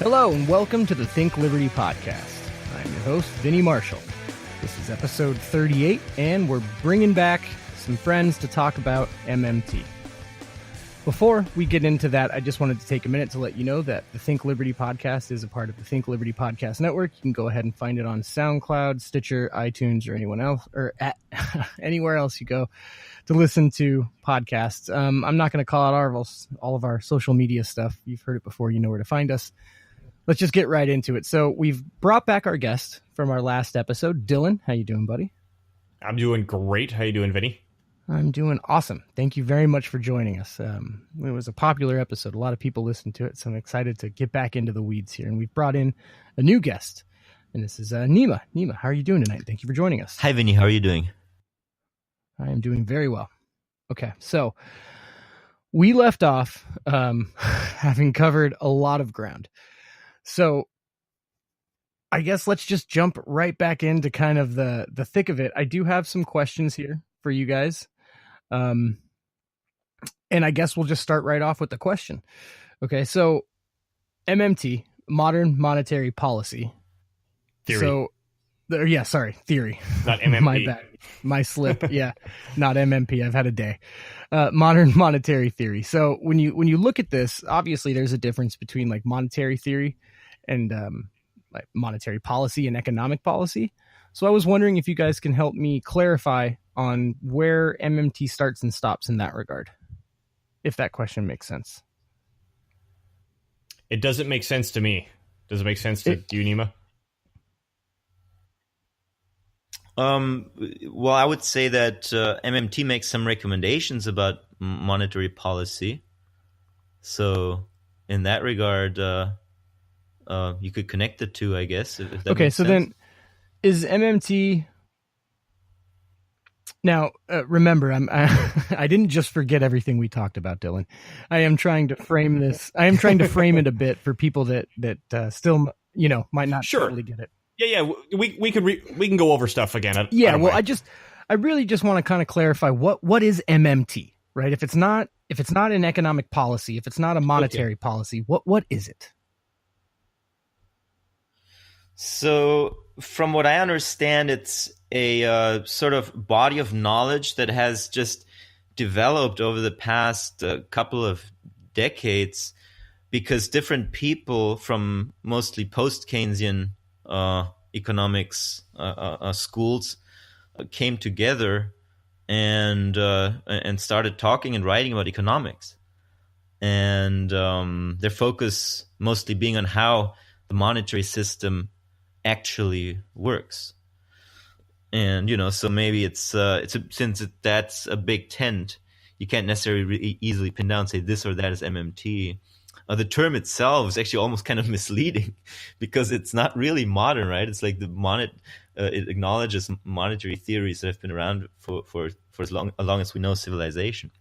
Hello and welcome to the Think Liberty podcast. I'm your host, Vinny Marshall. This is episode 38, and we're bringing back some friends to talk about MMT. Before we get into that, I just wanted to take a minute to let you know that the Think Liberty podcast is a part of the Think Liberty Podcast Network. You can go ahead and find it on SoundCloud, Stitcher, iTunes, or anyone else, or anywhere else you go to listen to podcasts. I'm not going to call out all of our social media stuff. You've heard it before. You know where to find us. Let's just get right into it. So we've brought back our guest from our last episode. Dylan, how you doing, buddy? I'm doing great. How you doing, Vinny? I'm doing awesome. Thank you very much for joining us. It was a popular episode. A lot of people listened to it, so I'm excited to get back into the weeds here. And we've brought in a new guest, and this is Nima. Nima, how are you doing tonight? Thank you for joining us. Hi, Vinny. How are you doing? I am doing very well. Okay, so we left off having covered a lot of ground. So I guess let's just jump right back into kind of the thick of it. I do have some questions here for you guys. And I guess we'll just start right off with the question. Okay, so MMT, modern monetary policy. Theory. So, theory. Not MMP. My bad. My slip. Yeah, not MMP. I've had a day. Modern monetary theory. So when you look at this, obviously there's a difference between like monetary theory and like monetary policy and economic policy. So I was wondering if you guys can help me clarify on where MMT starts and stops in that regard, if that question makes sense. It doesn't make sense to me. Does it make sense to you, Nima? Well, I would say that MMT makes some recommendations about monetary policy. So in that regard, you could connect the two, I guess. If that okay, makes so sense. then is MMT... Now, remember, I didn't just forget everything we talked about, Dylan. I am trying to frame this. I am trying to frame it a bit for people that still, might not totally get it. Yeah. We can go over stuff again. I really just want to kind of clarify what is MMT, right? If it's not an economic policy, if it's not a monetary policy, what is it? So, from what I understand, it's a sort of body of knowledge that has just developed over the past couple of decades because different people from mostly post-Keynesian economics schools came together and started talking and writing about economics. And their focus mostly being on how the monetary system actually works. And so maybe it's that's a big tent, you can't necessarily easily pin down, say this or that is MMT. The term itself is actually almost kind of misleading because it's not really modern, right? It's like it acknowledges monetary theories that have been around for as long as we know civilization.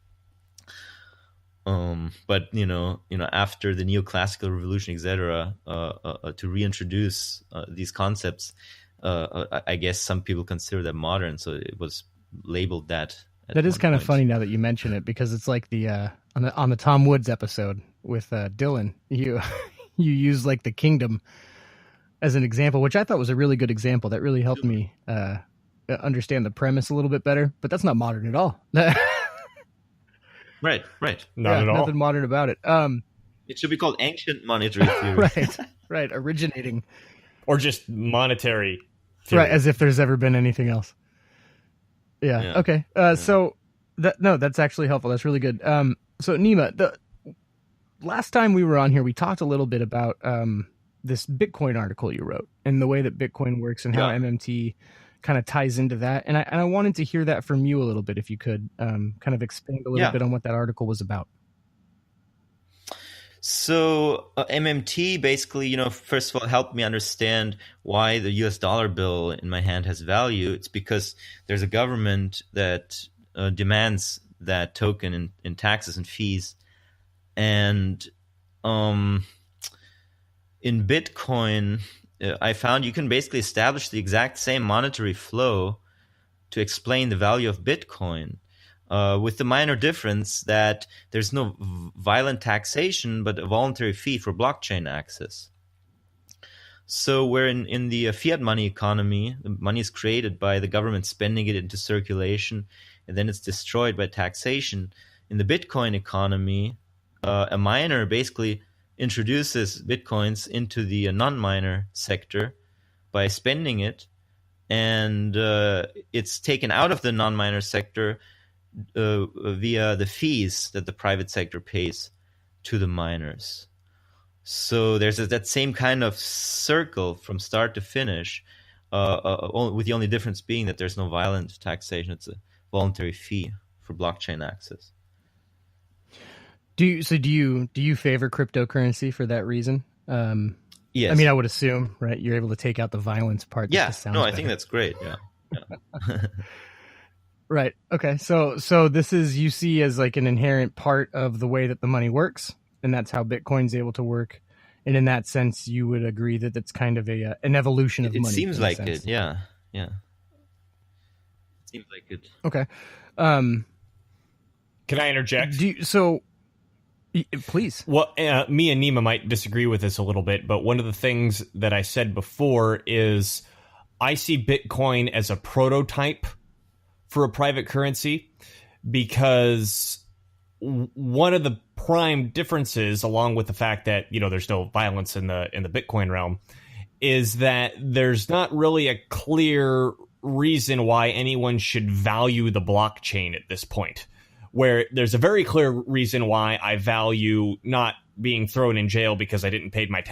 But after the neoclassical revolution, etc., to reintroduce these concepts, I guess some people consider them modern, so it was labeled that. That is kind of funny now that you mention it, because it's like the on the Tom Woods episode with Dylan, you use like the kingdom as an example, which I thought was a really good example. That really helped me understand the premise a little bit better. But that's not modern at all. Right. Not at all. Nothing modern about it. It should be called ancient monetary theory. right. Originating. Or just monetary theory. Right, as if there's ever been anything else. Yeah. Okay. So that's actually helpful. That's really good. So Nima, the last time we were on here, we talked a little bit about this Bitcoin article you wrote and the way that Bitcoin works and how MMT kind of ties into that. And I wanted to hear that from you a little bit, if you could kind of expand a little bit on what that article was about. So MMT basically, first of all, helped me understand why the US dollar bill in my hand has value. It's because there's a government that demands that token in taxes and fees. And in Bitcoin, I found you can basically establish the exact same monetary flow to explain the value of Bitcoin. With the minor difference that there's no violent taxation, but a voluntary fee for blockchain access. So where in the fiat money economy, the money is created by the government spending it into circulation, and then it's destroyed by taxation. In the Bitcoin economy, a miner basically introduces Bitcoins into the non-miner sector by spending it, and it's taken out of the non-miner sector via the fees that the private sector pays to the miners. So there's that same kind of circle from start to finish, with the only difference being that there's no violent taxation. It's a voluntary fee for blockchain access. Do you favor cryptocurrency for that reason? Yes. I mean, I would assume, right? You're able to take out the violence part. That just sounds I better. think that's great. Yeah. Right. Okay. So this is, you see as like an inherent part of the way that the money works, and that's how Bitcoin's able to work. And in that sense, you would agree that it's kind of an evolution of money. It seems like it. Yeah. Yeah. It seems like it. Okay. Can I interject? Please. Well, me and Nima might disagree with this a little bit, but one of the things that I said before is I see Bitcoin as a prototype for a private currency, because one of the prime differences, along with the fact that, you know, there's no violence in the Bitcoin realm, is that there's not really a clear reason why anyone should value the blockchain at this point. Where there's a very clear reason why I value not being thrown in jail because I didn't pay my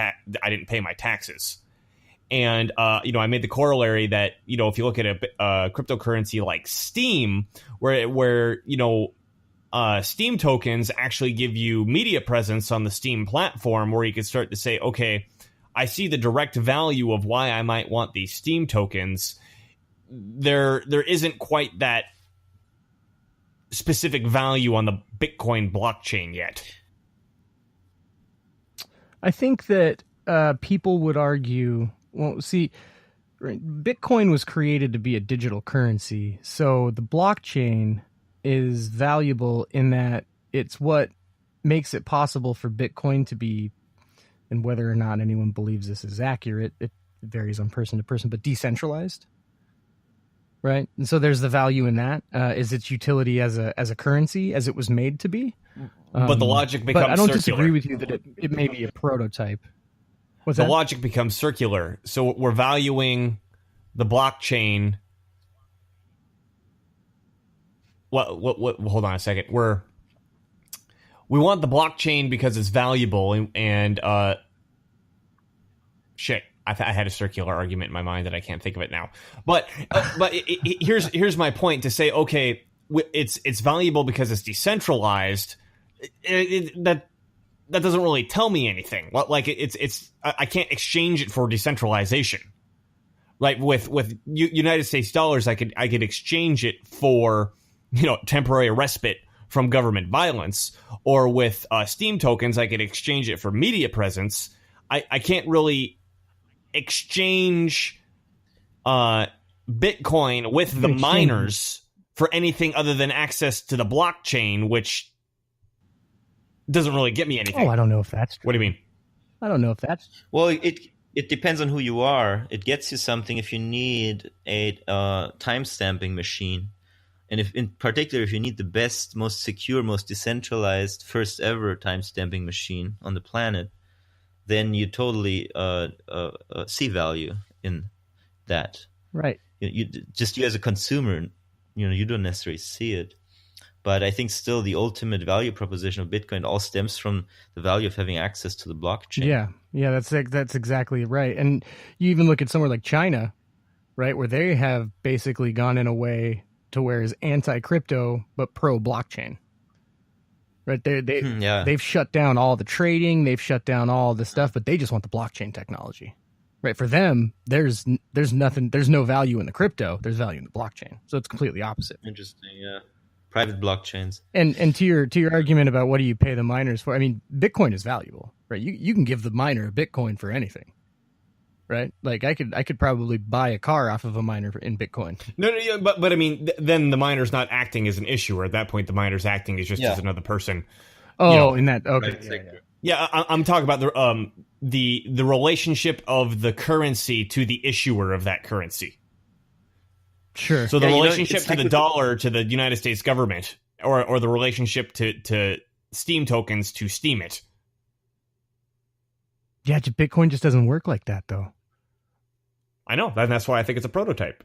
taxes. And I made the corollary that, you know, if you look at a cryptocurrency like Steam, where Steam tokens actually give you media presence on the Steam platform, where you can start to say, okay, I see the direct value of why I might want these Steam tokens. There isn't quite that specific value on the Bitcoin blockchain yet. I think that people would argue, well, see, Bitcoin was created to be a digital currency. So the blockchain is valuable in that it's what makes it possible for Bitcoin to be, and whether or not anyone believes this is accurate, it varies on person to person, but decentralized. Right. And so there's the value in that, is its utility as a currency, as it was made to be. But the logic becomes circular. But I don't disagree with you that it may be a prototype. What's that? The logic becomes circular. So we're valuing the blockchain. What? Hold on a second. We want the blockchain because it's valuable, and shit. I had a circular argument in my mind that I can't think of it now. But here's my point to say, okay, it's valuable because it's decentralized. That doesn't really tell me anything. Like it's I can't exchange it for decentralization. Right? With United States dollars, I could exchange it for, you know, temporary respite from government violence, or with Steam tokens, I could exchange it for media presence. I can't really exchange Bitcoin with the miners for anything other than access to the blockchain, which doesn't really get me anything. Oh, I don't know if that's true. What do you mean? I don't know if that's true. Well, it depends on who you are. It gets you something if you need a timestamping machine. And if, in particular, if you need the best, most secure, most decentralized, first ever timestamping machine on the planet, then you totally see value in that. Right. You as a consumer, you know, you don't necessarily see it. But I think still the ultimate value proposition of Bitcoin all stems from the value of having access to the blockchain. Yeah, that's exactly right. And you even look at somewhere like China, right, where they have basically gone in a way to where it's anti-crypto but pro-blockchain. Right, they've shut down all the trading, they've shut down all the stuff, but they just want the blockchain technology. Right, for them, there's nothing, there's no value in the crypto, there's value in the blockchain. So it's completely opposite. Interesting, yeah. Private blockchains. And to your argument about what do you pay the miners for? I mean, Bitcoin is valuable, right? You can give the miner a Bitcoin for anything, right? Like I could probably buy a car off of a miner in Bitcoin. No, but I mean, then the miner's not acting as an issuer at that point. The miner's acting as just as another person. Oh, in that, okay, Right, Yeah, I'm talking about the relationship of the currency to the issuer of that currency. Sure. So the Yeah, relationship it's to like the dollar to the United States government, or the relationship to Steam tokens to Steam it. Yeah, Bitcoin just doesn't work like that, though. I know, and that's why I think it's a prototype.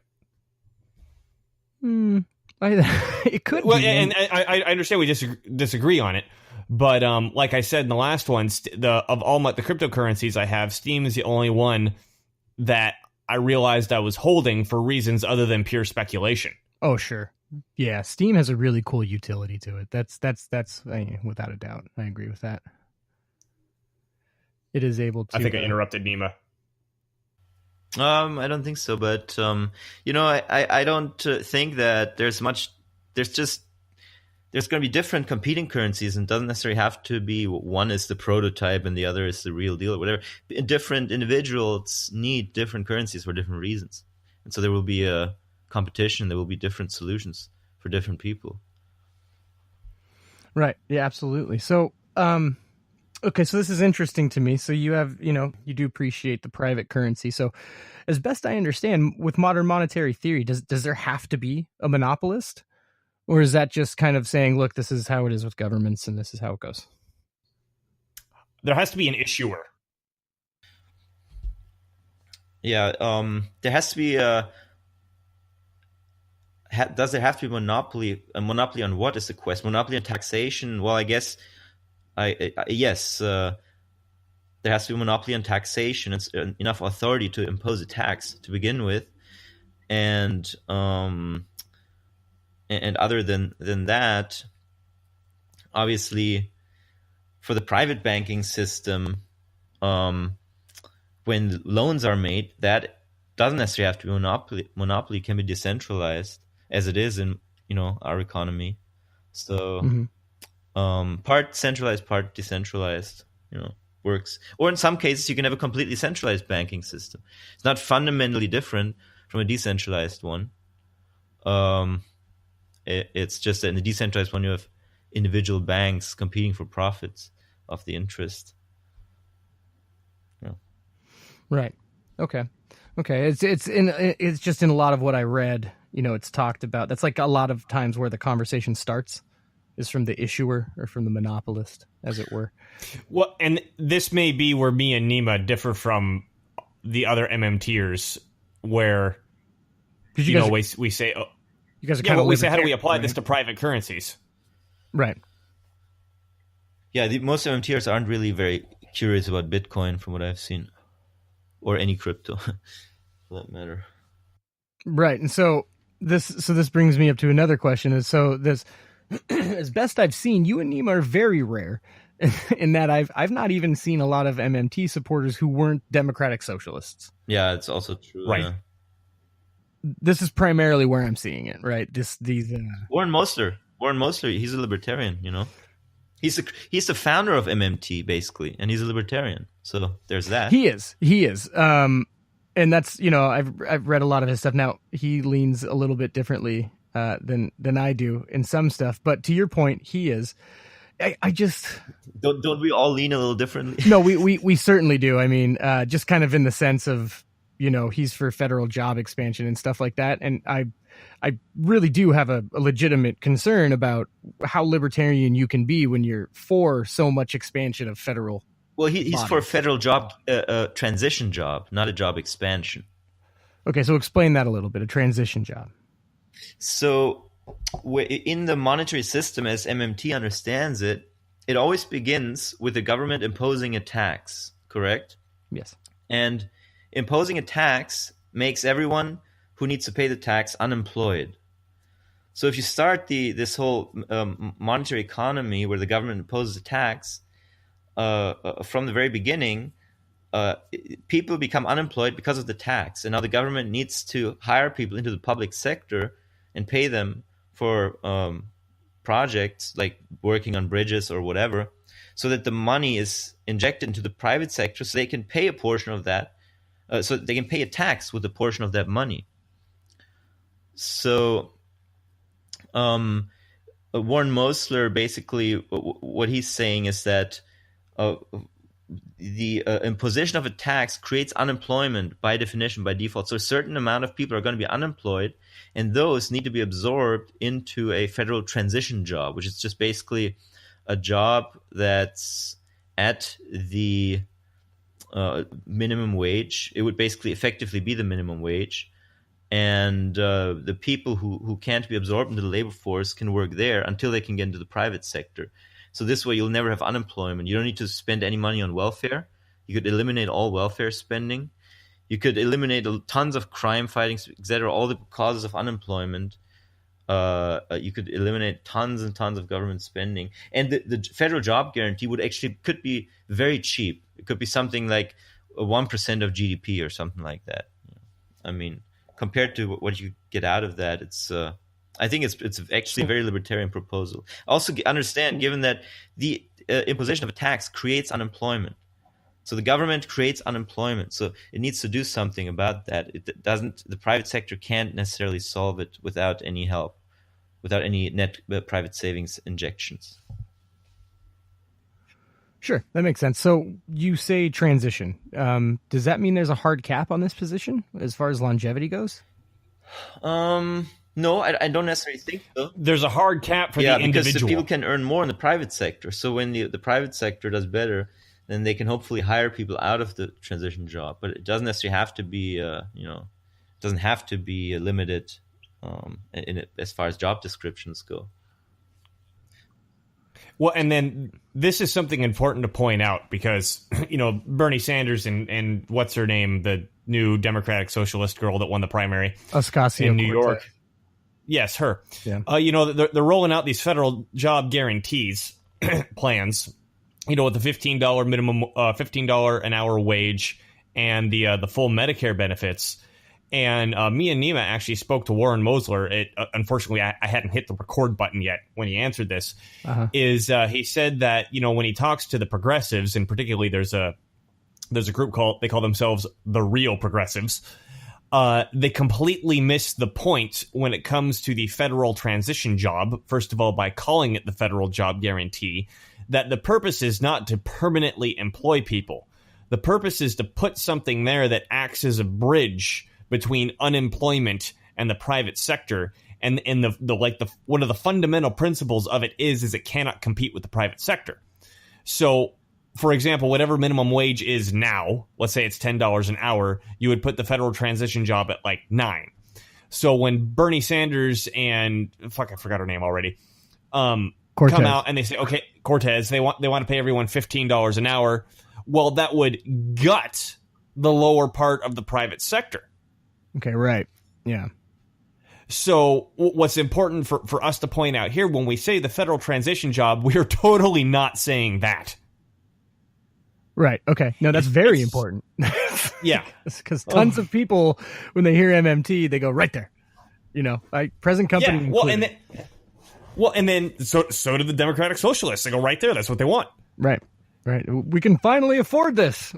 It could Well, be. and I understand we disagree on it, but like I said in the last one, of all the cryptocurrencies I have, Steam is the only one that I realized I was holding for reasons other than pure speculation. Oh, sure. Yeah, Steam has a really cool utility to it. That's without a doubt. I agree with that. It is able to. I think I interrupted Nima. I don't think so, but I don't think that there's much. There's going to be different competing currencies, and doesn't necessarily have to be one is the prototype and the other is the real deal or whatever. Different individuals need different currencies for different reasons, and so there will be a competition. There will be different solutions for different people. Right. Yeah, absolutely. So, okay, so this is interesting to me. So you have, you do appreciate the private currency. So as best I understand, with modern monetary theory, does there have to be a monopolist? Or is that just kind of saying, look, this is how it is with governments and this is how it goes? There has to be an issuer. Yeah, there has to be does there have to be monopoly? A monopoly on what is the question? Monopoly on taxation? Well, I guess yes. There has to be a monopoly on taxation. It's enough authority to impose a tax to begin with, and other than that, obviously, for the private banking system, when loans are made, that doesn't necessarily have to be monopoly. Monopoly can be decentralized, as it is in our economy. So part centralized, part decentralized, works. Or in some cases, you can have a completely centralized banking system. It's not fundamentally different from a decentralized one. It's just that in the decentralized one, you have individual banks competing for profits of the interest. Yeah. Right. Okay. It's just in a lot of what I read, it's talked about. That's like a lot of times where the conversation starts is from the issuer or from the monopolist, as it were. Well, and this may be where me and Nima differ from the other MMTers, where we say, you guys are we say, how do we apply this to private currencies? Right. Yeah, most MMTers aren't really very curious about Bitcoin, from what I've seen, or any crypto, for that matter. Right, and so this brings me up to another question. Is so this, as best I've seen, you and Nima are very rare, in that I've not even seen a lot of MMT supporters who weren't democratic socialists. Yeah, it's also true. Right. This is primarily where I'm seeing it. Right. Warren Mosler, he's a libertarian. He's the founder of MMT basically, and he's a libertarian. So there's that. He is. And that's I've read a lot of his stuff. Now he leans a little bit differently than I do in some stuff, but to your point, he is. I just don't we all lean a little differently? No, we certainly do. I mean, just kind of in the sense of he's for federal job expansion and stuff like that, and I really do have a legitimate concern about how libertarian you can be when you're for so much expansion of federal. Well, he's for a federal job transition job, not a job expansion. Okay, so explain that a little bit. A transition job. So in the monetary system, as MMT understands it, it always begins with the government imposing a tax, correct? Yes. And imposing a tax makes everyone who needs to pay the tax unemployed. So if you start this whole monetary economy where the government imposes a tax, from the very beginning, people become unemployed because of the tax. And now the government needs to hire people into the public sector and pay them for projects like working on bridges or whatever, so that the money is injected into the private sector so they can pay a portion of that, so they can pay a tax with a portion of that money. So Warren Mosler, basically what he's saying is that uh, the imposition of a tax creates unemployment by definition, by default. So a certain amount of people are going to be unemployed, and those need to be absorbed into a federal transition job, which is just basically a job that's at the minimum wage. It would basically effectively be the minimum wage. And the people who can't be absorbed into the labor force can work there until they can get into the private sector. So this way, you'll never have unemployment. You don't need to spend any money on welfare. You could eliminate all welfare spending. You could eliminate tons of crime fighting, etc., all the causes of unemployment. You could eliminate tons and tons of government spending. And the federal job guarantee could be very cheap. It could be something like 1% of GDP or something like that. I mean, compared to what you get out of that, it's I think it's actually a very libertarian proposal. Also understand, given that the imposition of a tax creates unemployment, so the government creates unemployment, so it needs to do something about that. It doesn't. The private sector can't necessarily solve it without any help, without any net private savings injections. Sure, that makes sense. So you say transition. Does that mean there's a hard cap on this position as far as longevity goes? No, I don't necessarily think so. There's a hard cap for the individual. Because the people can earn more in the private sector. So when the private sector does better, then they can hopefully hire people out of the transition job. But it doesn't necessarily have to be, doesn't have to be limited as far as job descriptions go. Well, and then this is something important to point out because, Bernie Sanders and what's her name, the new Democratic Socialist girl that won the primary in New York. Yes, her. Yeah. They're rolling out these federal job guarantees plans, with the $15 minimum, $15 an hour wage and the full Medicare benefits. And me and Nima actually spoke to Warren Mosler. Unfortunately, I hadn't hit the record button yet when he answered this. He said that, when he talks to the progressives, and particularly there's a group they call themselves the Real Progressives. They completely miss the point when it comes to the federal transition job, first of all, by calling it the federal job guarantee, that the purpose is not to permanently employ people. The purpose is to put something there that acts as a bridge between unemployment and the private sector. And one of the fundamental principles of it is it cannot compete with the private sector. So, for example, whatever minimum wage is now, let's say it's $10 an hour, you would put the federal transition job at like $9. So when Bernie Sanders and I forgot her name already, come out and they say, okay, Cortez, they want to pay everyone $15 an hour. Well, that would gut the lower part of the private sector. Okay, right. Yeah. So what's important for us to point out here, when we say the federal transition job, we are totally not saying that. Right. Okay. No, that's very important. Yeah. Because tons of people, when they hear MMT, they go right there. Present company. Yeah. And then so do the Democratic Socialists. They go right there. That's what they want. Right. Right. We can finally afford this.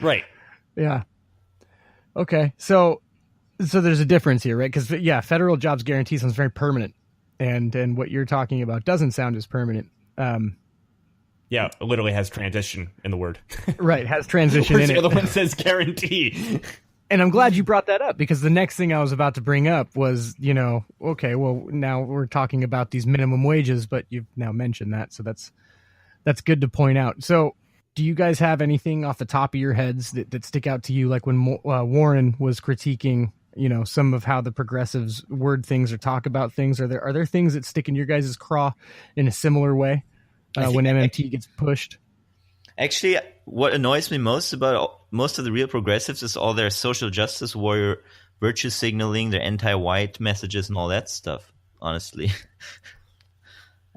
Right. Yeah. Okay. So there's a difference here, right? Because federal jobs guarantee sounds very permanent, and what you're talking about doesn't sound as permanent. Yeah, it literally has transition in the word. Right, has transition in it. The other one says guarantee. And I'm glad you brought that up, because the next thing I was about to bring up was, okay, well, now we're talking about these minimum wages, but you've now mentioned that, so that's good to point out. So do you guys have anything off the top of your heads that stick out to you, like when Warren was critiquing, some of how the progressives word things or talk about things? Are there things that stick in your guys' craw in a similar way? When MMT gets pushed? Actually, what annoys me most about most of the Real Progressives is all their social justice warrior virtue signaling, their anti-white messages and all that stuff, honestly.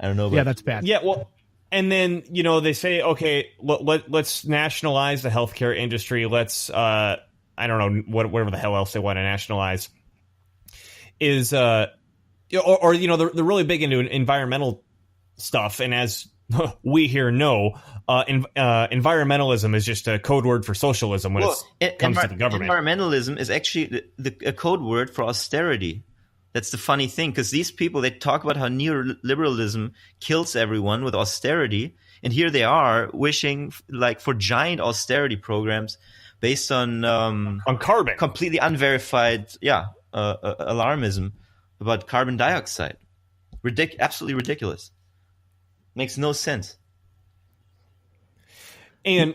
I don't know. Yeah, that's bad. Yeah, well, and then, they say, okay, let's nationalize the healthcare industry. Let's, I don't know, whatever the hell else they want to nationalize. They're really big into environmental stuff, and as we here know, environmentalism is just a code word for socialism when it comes to the government. Environmentalism is actually a code word for austerity. That's the funny thing, because these people, they talk about how neoliberalism kills everyone with austerity, And here they are wishing like for giant austerity programs based on carbon, completely unverified, alarmism about carbon dioxide. Absolutely ridiculous. Makes no sense. And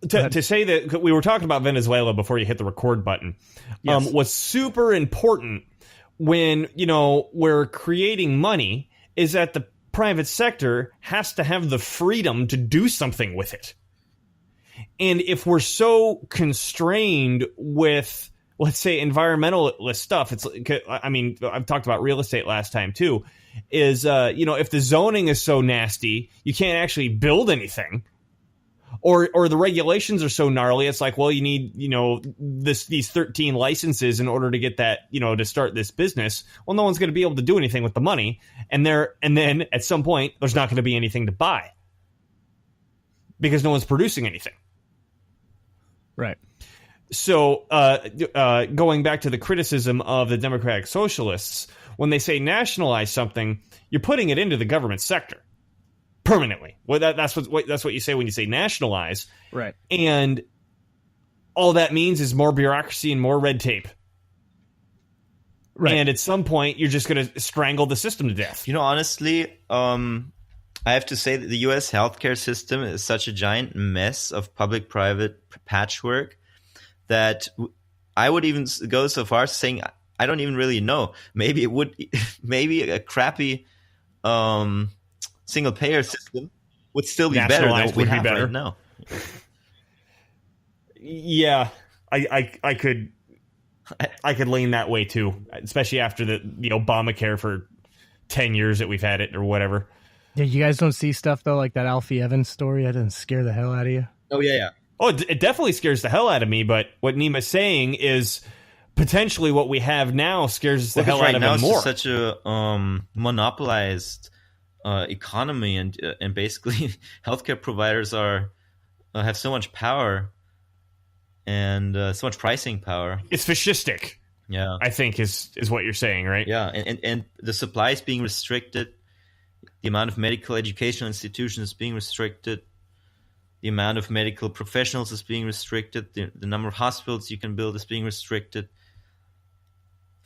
to say that we were talking about Venezuela before you hit the record button, yes. Was super important when, we're creating money is that the private sector has to have the freedom to do something with it. And if we're so constrained with, let's say, environmentalist stuff, I've talked about real estate last time too, is, if the zoning is so nasty, you can't actually build anything. Or the regulations are so gnarly, it's like, well, you need, these 13 licenses in order to get that, to start this business. Well, no one's going to be able to do anything with the money. And then at some point, there's not going to be anything to buy because no one's producing anything. Right. So going back to the criticism of the Democratic Socialists, when they say nationalize something, you're putting it into the government sector permanently. Well, that's what you say when you say nationalize. Right. And all that means is more bureaucracy and more red tape. Right. And at some point, you're just going to strangle the system to death. Honestly, I have to say that the U.S. healthcare system is such a giant mess of public-private patchwork that I would even go so far as saying I don't even really know. Maybe a crappy single-payer system would still be better than what we have right now. Yeah, I could lean that way too, especially after the Obamacare for 10 years that we've had it or whatever. Yeah, you guys don't see stuff though like that Alfie Evans story. That didn't scare the hell out of you. Oh yeah. Oh, it definitely scares the hell out of me. But what Nima's saying is potentially what we have now scares the hell out of him more. It's such a monopolized economy, and basically healthcare providers have so much power and so much pricing power. It's fascistic. Yeah, I think is what you're saying, right? Yeah, and the supply is being restricted. The amount of medical educational institutions is being restricted. The amount of medical professionals is being restricted. The number of hospitals you can build is being restricted.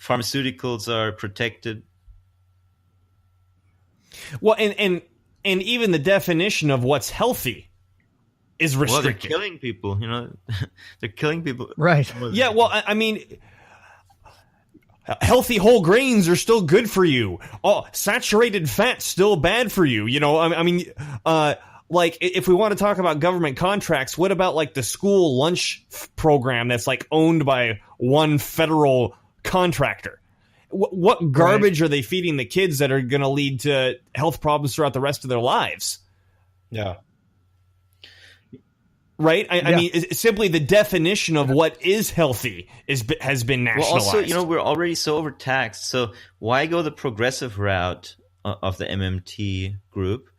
Pharmaceuticals are protected. Well, and even the definition of what's healthy is restricted. Well, they're killing people, They're killing people. Right. Yeah, well, I mean, healthy whole grains are still good for you. Oh, saturated fat's still bad for you. Like, if we want to talk about government contracts, what about, like, the school lunch program that's, like, owned by one federal contractor? What garbage are they feeding the kids that are going to lead to health problems throughout the rest of their lives? Yeah. Right? I mean, simply the definition of what is healthy has been nationalized. Well, also, we're already so overtaxed. So why go the progressive route of the MMT group?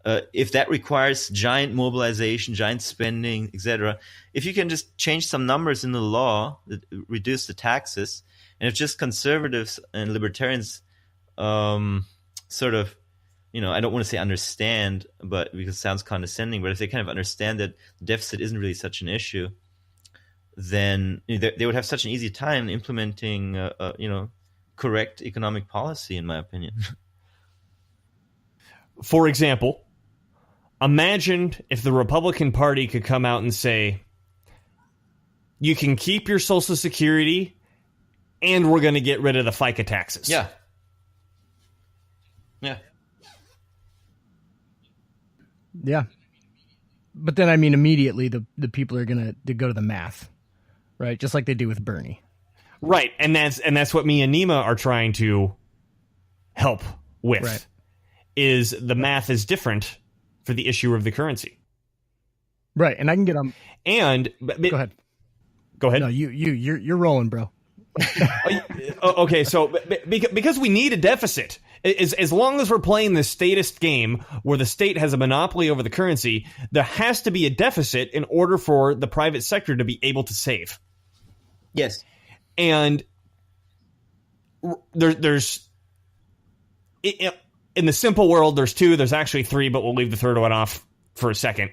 If that requires giant mobilization, giant spending, etc., if you can just change some numbers in the law, reduce the taxes, and if just conservatives and libertarians sort of, I don't want to say understand, but because it sounds condescending, but if they kind of understand that the deficit isn't really such an issue, then they would have such an easy time implementing, correct economic policy, in my opinion. For example, imagine if the Republican Party could come out and say, you can keep your Social Security and we're going to get rid of the FICA taxes. Yeah. Yeah. Yeah. But then, I mean, immediately the people are going to go to the math, right? Just like they do with Bernie. Right. And that's what me and Nima are trying to help with. Right. Is the math is different for the issue of the currency. Right. And I can get on. And go ahead. Go ahead. No, you're rolling, bro. Okay, so because we need a deficit, as long as we're playing the statist game where the state has a monopoly over the currency, there has to be a deficit in order for the private sector to be able to save. Yes. And there's in the simple world, there's two. There's actually three, but we'll leave the third one off for a second.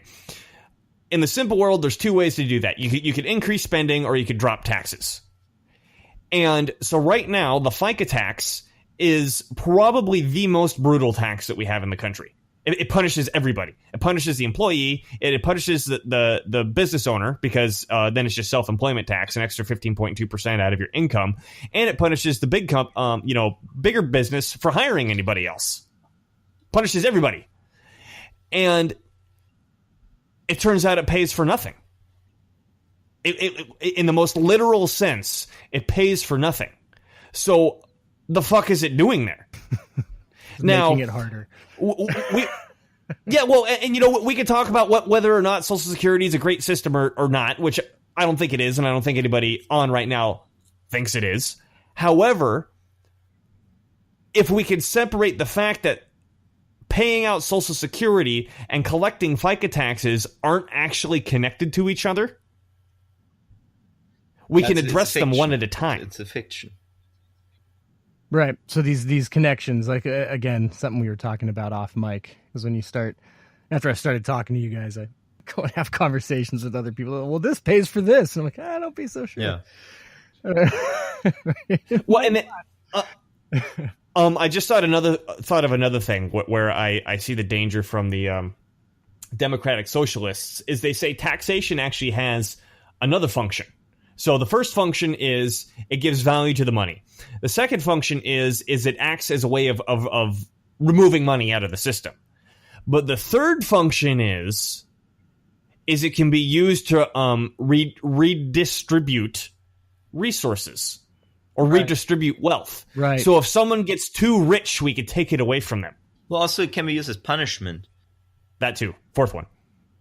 In the simple world, there's two ways to do that. You could increase spending or you could drop taxes. And so right now, the FICA tax is probably the most brutal tax that we have in the country. It punishes everybody. It punishes the employee. It punishes the business owner because then it's just self-employment tax, an extra 15.2% out of your income, and it punishes the bigger business for hiring anybody else. Punishes everybody, and it turns out it pays for nothing. In the most literal sense, it pays for nothing. So the fuck is it doing there? Now, making it harder. Yeah, well, and we could talk about whether or not Social Security is a great system or not, which I don't think it is, and I don't think anybody on right now thinks it is. However, if we could separate the fact that paying out Social Security and collecting FICA taxes aren't actually connected to each other, we can address them one at a time. It's a fiction. Right. So these connections, like, again, something we were talking about off mic, was when you start, after I started talking to you guys, I go and have conversations with other people. Well, this pays for this. And I'm like, don't be so sure. Yeah. Well, and I just thought of another thing where I see the danger from the Democratic Socialists is they say taxation actually has another function. So the first function is it gives value to the money. The second function is it acts as a way of removing money out of the system. But the third function is it can be used to redistribute resources or redistribute wealth. Right. So if someone gets too rich, we could take it away from them. Well, also it can be used as punishment. That too. Fourth one.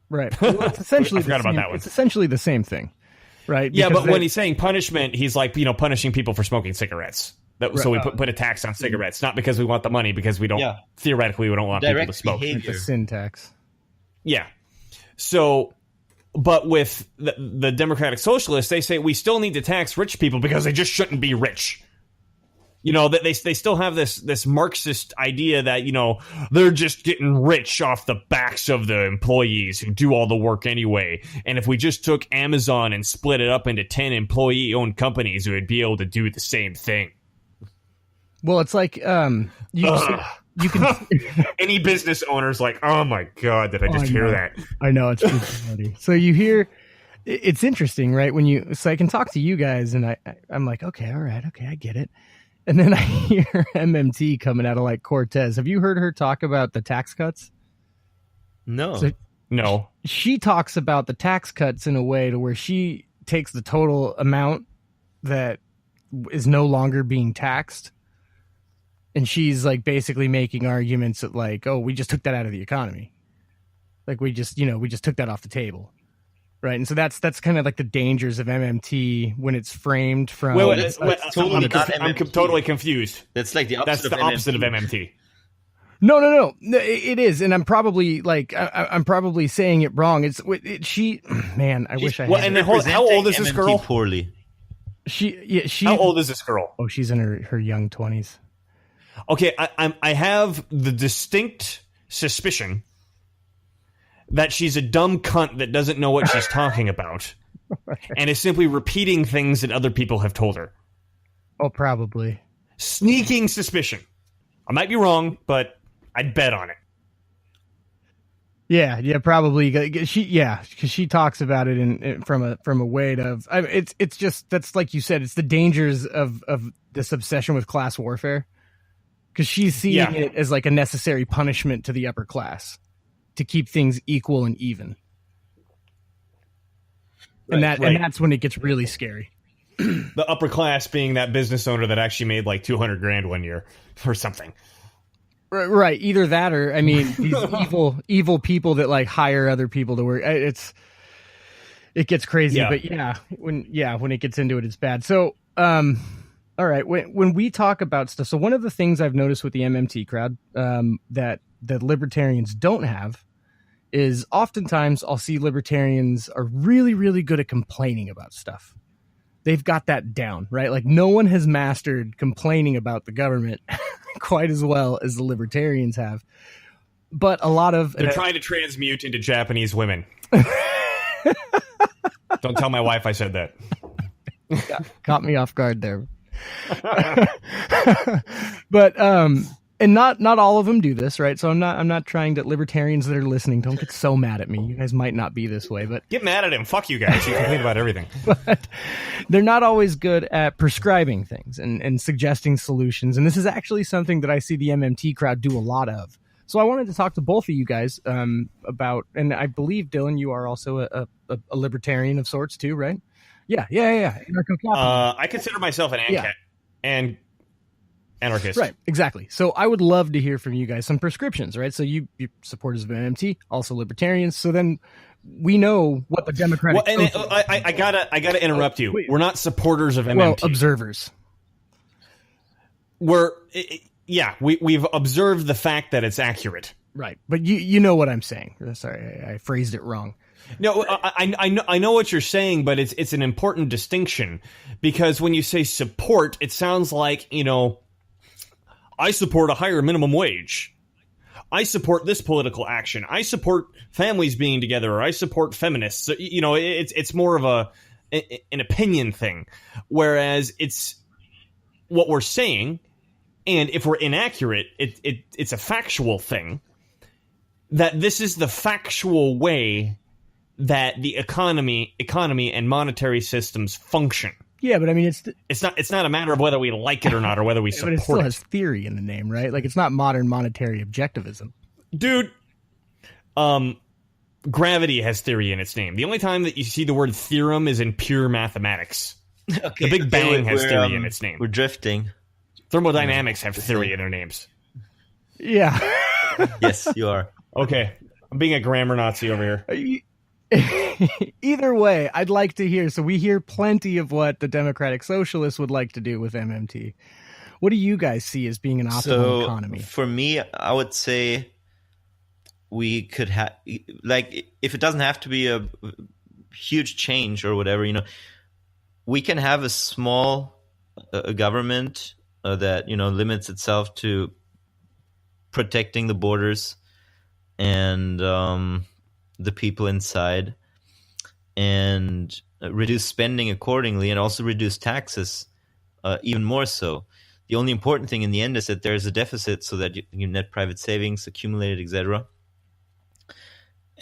Right. Well, it's essentially I forgot about that one. It's essentially the same thing. Right. Yeah, but when he's saying punishment, he's like, punishing people for smoking cigarettes. So we put a tax on cigarettes, not because we want the money, because we don't, theoretically, we don't want people to smoke. Behavior. It's a sin tax. Yeah. So, but with the Democratic Socialists, they say we still need to tax rich people because they just shouldn't be rich. That they still have this Marxist idea that, they're just getting rich off the backs of the employees who do all the work anyway. And if we just took Amazon and split it up into 10 employee-owned companies, we would be able to do the same thing. Well, it's like you can any business owner's like, oh my God, did I just hear that? I know, it's pretty funny. So you hear, it's interesting, right? So I can talk to you guys and I'm like, okay, all right, okay, I get it. And then I hear MMT coming out of like Cortez. Have you heard her talk about the tax cuts? No. So no. She talks about the tax cuts in a way to where she takes the total amount that is no longer being taxed. And she's like basically making arguments that like, oh, we just took that out of the economy. Like we just took that off the table. Right. And so that's kind of like the dangers of MMT when it's framed from. Wait, I'm MMT. Totally confused. That's like the opposite opposite of MMT. No. It is. And I'm probably like, I'm probably saying it wrong. I wish I had. Well, and how old is this girl? Poorly. How old is this girl? Oh, she's in her young 20s. Okay. I have the distinct suspicion that she's a dumb cunt that doesn't know what she's talking about and is simply repeating things that other people have told her. Oh, probably. Sneaking suspicion. I might be wrong, but I'd bet on it. Yeah, probably. Because she talks about it from a weight of. It's just that's like you said. It's the dangers of this obsession with class warfare, because she's seeing it as like a necessary punishment to the upper class to keep things equal and even. And that's when it gets really scary. The upper class being that business owner that actually made like $200,000 one year or something. Right. Either that or, I mean, these evil people that like hire other people to work. It gets crazy, but when it gets into it, it's bad. So, all right. When we talk about stuff, so one of the things I've noticed with the MMT crowd, that the libertarians don't have is oftentimes I'll see libertarians are really, really good at complaining about stuff. They've got that down, right? Like no one has mastered complaining about the government quite as well as the libertarians have. But a lot of... They're trying to transmute into Japanese women. Don't tell my wife I said that. Caught me off guard there. But and not all of them do this, right? So I'm not trying to... Libertarians that are listening, don't get so mad at me. You guys might not be this way, but... Get mad at him. Fuck you guys. You complain about everything. But they're not always good at prescribing things and suggesting solutions. And this is actually something that I see the MMT crowd do a lot of. So I wanted to talk to both of you guys about, and I believe, Dylan, you are also a libertarian of sorts too, right? Yeah. I consider myself an and anarchist. Right, exactly. So I would love to hear from you guys some prescriptions, right? So you're supporters of MMT, also libertarians. So then we know what the Democratic... Well, and I gotta interrupt you. We're not supporters of MMT. Well, observers. We've observed the fact that it's accurate. Right. But you know what I'm saying. Sorry, I phrased it wrong. No, I know what you're saying, but it's an important distinction, because when you say support, it sounds like, I support a higher minimum wage. I support this political action. I support families being together, or I support feminists. So, it's more of an opinion thing, whereas it's what we're saying. And if we're inaccurate, it's a factual thing, that this is the factual way that the economy and monetary systems function. Yeah, but I mean, it's not a matter of whether we like it or not, or whether we support it. But it still has theory in the name, right? Like, it's not modern monetary objectivism. Dude, gravity has theory in its name. The only time that you see the word theorem is in pure mathematics. Okay, the Big Bang has theory in its name. We're drifting. Thermodynamics have theory in their names. Yeah. Yes, you are. Okay. I'm being a grammar Nazi over here. Either way, I'd like to hear. So we hear plenty of what the Democratic Socialists would like to do with MMT. What do you guys see as being an optimal economy? For me, I would say we could have, if it doesn't have to be a huge change or whatever, we can have a small government that limits itself to protecting the borders and the people inside, and reduce spending accordingly, and also reduce taxes even more so. The only important thing in the end is that there's a deficit, so that your net private savings accumulated, etc.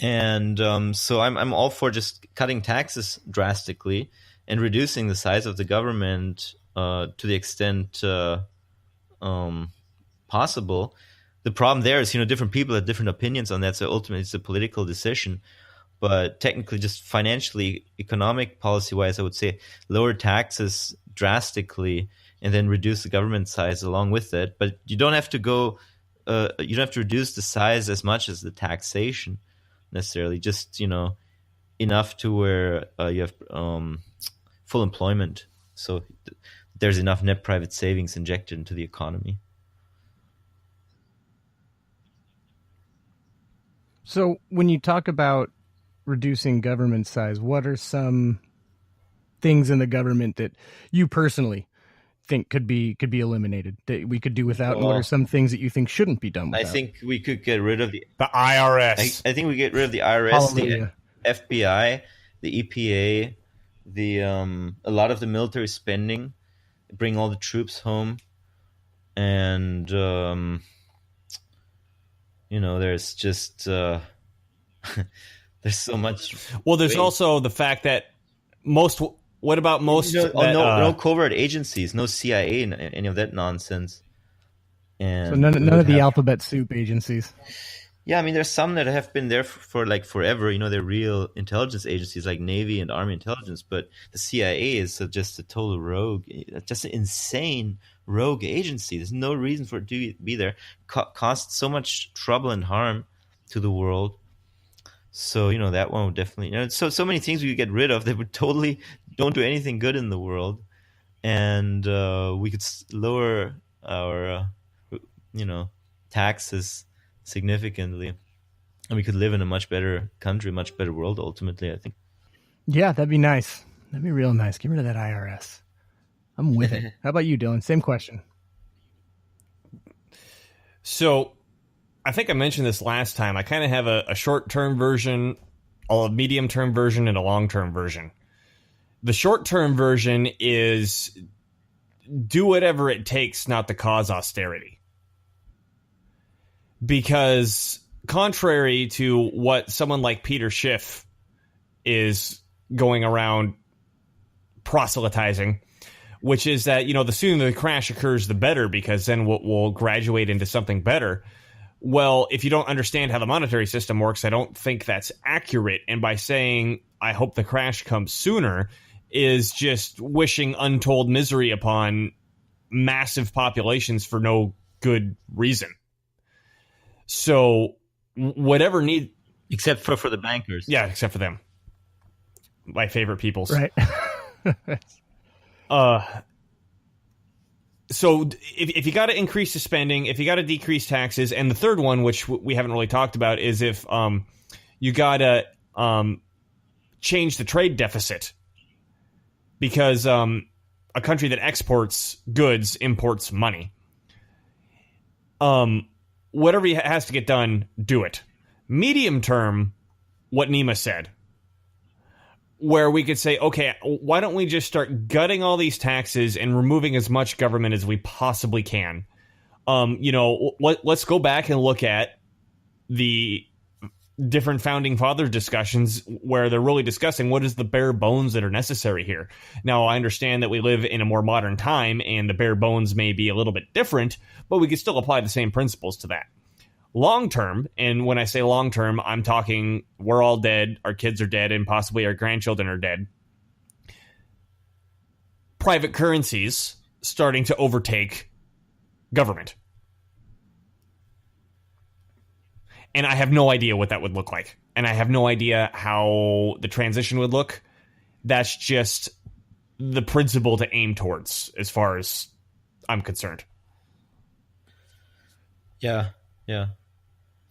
And so I'm all for just cutting taxes drastically and reducing the size of the government to the extent possible. The problem there is, different people have different opinions on that, so ultimately it's a political decision. But technically, just financially, economic policy-wise, I would say lower taxes drastically and then reduce the government size along with it. But you don't have to go, you don't have to reduce the size as much as the taxation necessarily. Just, enough to where you have full employment. So there's enough net private savings injected into the economy. So when you talk about reducing government size, what are some things in the government that you personally think could be eliminated, that we could do without? And what are some things that you think shouldn't be done without? I think we could get rid of the IRS. I think we get rid of the IRS, Hallelujah. The FBI, the EPA, a lot of the military spending, bring all the troops home, and there's just there's so much. Well, there's also the fact that most. What about most? No covert agencies, no CIA, any of that nonsense. And so none of the alphabet soup agencies. Yeah, I mean, there's some that have been there for forever. They're real intelligence agencies like Navy and Army intelligence, but the CIA is just a total rogue, just an insane rogue agency. There's no reason for it to be there. Caused so much trouble and harm to the world. So, that one would definitely, so many things we could get rid of that would totally don't do anything good in the world. And we could lower our, taxes significantly. And we could live in a much better country, much better world, ultimately, I think. Yeah, that'd be nice. That'd be real nice. Get rid of that IRS. I'm with it. How about you, Dylan? Same question. So I think I mentioned this last time. I kind of have a short-term version, a medium-term version, and a long-term version. The short-term version is do whatever it takes not to cause austerity. Because contrary to what someone like Peter Schiff is going around proselytizing, which is that, the sooner the crash occurs, the better, because then we'll graduate into something better. Well, if you don't understand how the monetary system works, I don't think that's accurate. And by saying, I hope the crash comes sooner, is just wishing untold misery upon massive populations for no good reason. So whatever need... Except for the bankers. Yeah, except for them. My favorite peoples. Right. So if you got to increase the spending, if you got to decrease taxes, and the third one, which we haven't really talked about, is if you got to change the trade deficit, because a country that exports goods imports money. Whatever has to get done, do it. Medium term, what Nima said, where we could say, okay, why don't we just start gutting all these taxes and removing as much government as we possibly can? Let's go back and look at the different founding father discussions where they're really discussing what is the bare bones that are necessary here. Now, I understand that we live in a more modern time and the bare bones may be a little bit different, but we could still apply the same principles to that. Long term, and when I say long term, I'm talking we're all dead, our kids are dead, and possibly our grandchildren are dead. Private currencies starting to overtake government. And I have no idea what that would look like. And I have no idea how the transition would look. That's just the principle to aim towards, as far as I'm concerned. Yeah. I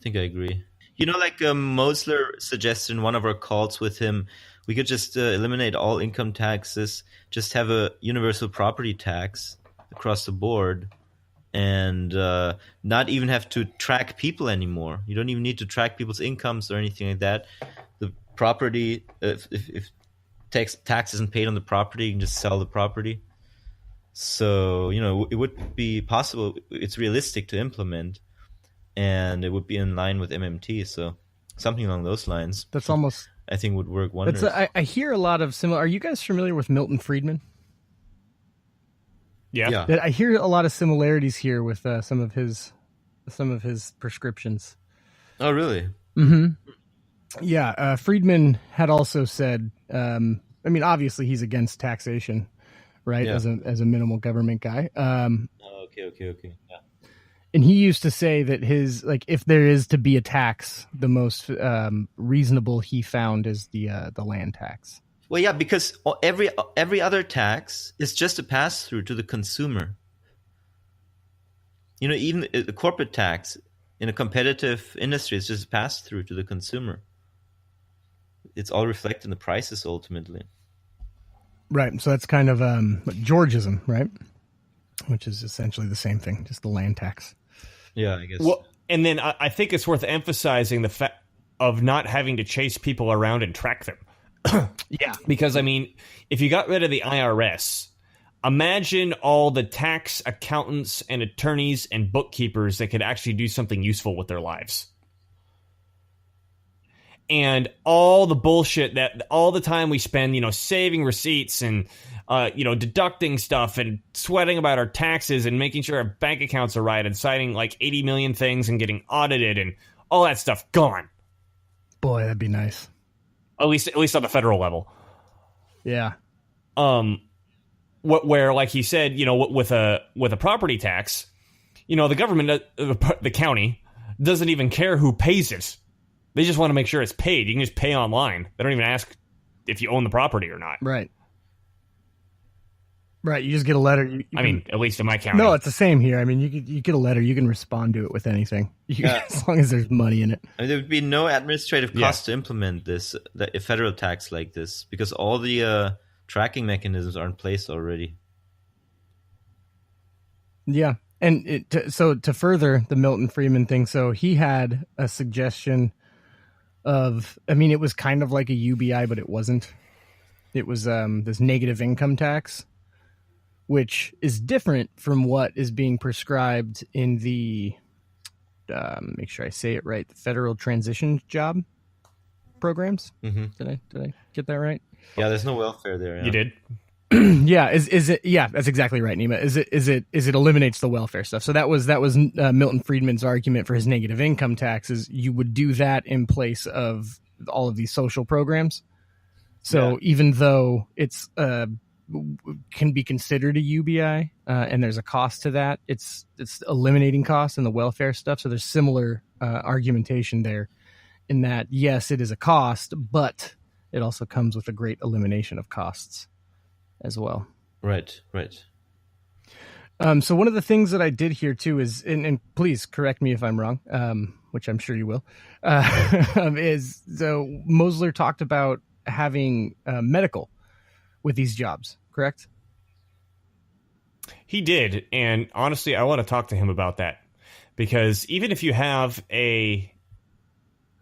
think I agree. Like Mosler suggested in one of our calls with him, we could just eliminate all income taxes, just have a universal property tax across the board, and not even have to track people anymore. You don't even need to track people's incomes or anything like that. The property, if tax isn't paid on the property, you can just sell the property. So, it would be possible. It's realistic to implement. And it would be in line with MMT, so something along those lines. That's almost... I think would work wonders. I hear a lot of similar... Are you guys familiar with Milton Friedman? Yeah. I hear a lot of similarities here with some of his prescriptions. Oh, really? Mm-hmm. Yeah, Friedman had also said... obviously he's against taxation, right? Yeah. As a minimal government guy. Okay. Yeah. And he used to say that if there is to be a tax, the most reasonable he found is the land tax. Well, yeah, because every other tax is just a pass through to the consumer. Even the corporate tax in a competitive industry is just a pass through to the consumer. It's all reflected in the prices ultimately. Right. So that's kind of Georgism, right? Which is essentially the same thing, just the land tax. Yeah, I guess. Well, and then I think it's worth emphasizing the fact of not having to chase people around and track them. Yeah. Because, if you got rid of the IRS, imagine all the tax accountants and attorneys and bookkeepers that could actually do something useful with their lives. And all the bullshit all the time we spend, saving receipts and, deducting stuff and sweating about our taxes and making sure our bank accounts are right and signing like 80 million things and getting audited and all that stuff gone. Boy, that'd be nice. At least on the federal level. Yeah. Where, like he said, with a property tax, the government, the county doesn't even care who pays it. They just want to make sure it's paid. You can just pay online. They don't even ask if you own the property or not. Right. Right. You just get a letter. At least in my county. No, it's the same here. You get a letter. You can respond to it with anything. As long as there's money in it. There would be no administrative cost to implement a federal tax like this, because all the tracking mechanisms are in place already. Yeah. And so to further the Milton Friedman thing, so he had a suggestion of, I mean, it was kind of like a UBI, but it wasn't. It was this negative income tax, which is different from what is being prescribed in the, make sure I say it right, the federal transition job programs. Mm-hmm. Did I get that right? Yeah, there's no welfare there. Yeah. You did. Yeah, is it? Yeah, that's exactly right, Nima. Is it eliminates the welfare stuff? So that was Milton Friedman's argument for his negative income taxes. You would do that in place of all of these social programs. So even though it's can be considered a UBI and there's a cost to that, it's eliminating costs in the welfare stuff. So there's similar argumentation there in that yes, it is a cost, but it also comes with a great elimination of costs as well. Right. So one of the things that I did here too is, and please correct me if I'm wrong, which I'm sure you will, is so Mosler talked about having medical with these jobs, correct? He did, and honestly, I want to talk to him about that, because even if you have a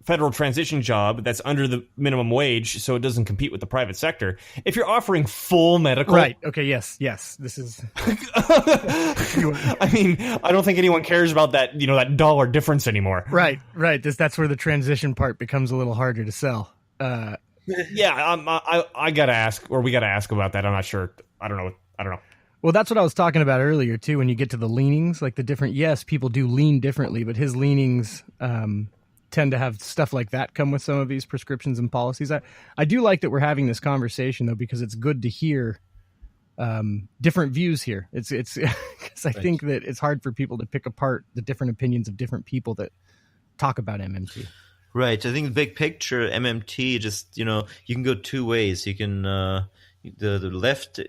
federal transition job that's under the minimum wage, so it doesn't compete with the private sector, if you're offering full medical... Right, okay, yes, this is... I mean, I don't think anyone cares about that, that dollar difference anymore. Right, that's where the transition part becomes a little harder to sell. Yeah, I gotta ask, or we gotta ask about that. I'm not sure. I don't know. Well, that's what I was talking about earlier too. When you get to the leanings, like the different, yes, people do lean differently, but his leanings tend to have stuff like that come with some of these prescriptions and policies. I do like that we're having this conversation though, because it's good to hear different views here. It's because I think that it's hard for people to pick apart the different opinions of different people that talk about MMT. Right. I think the big picture, MMT, just, you can go two ways. You can, the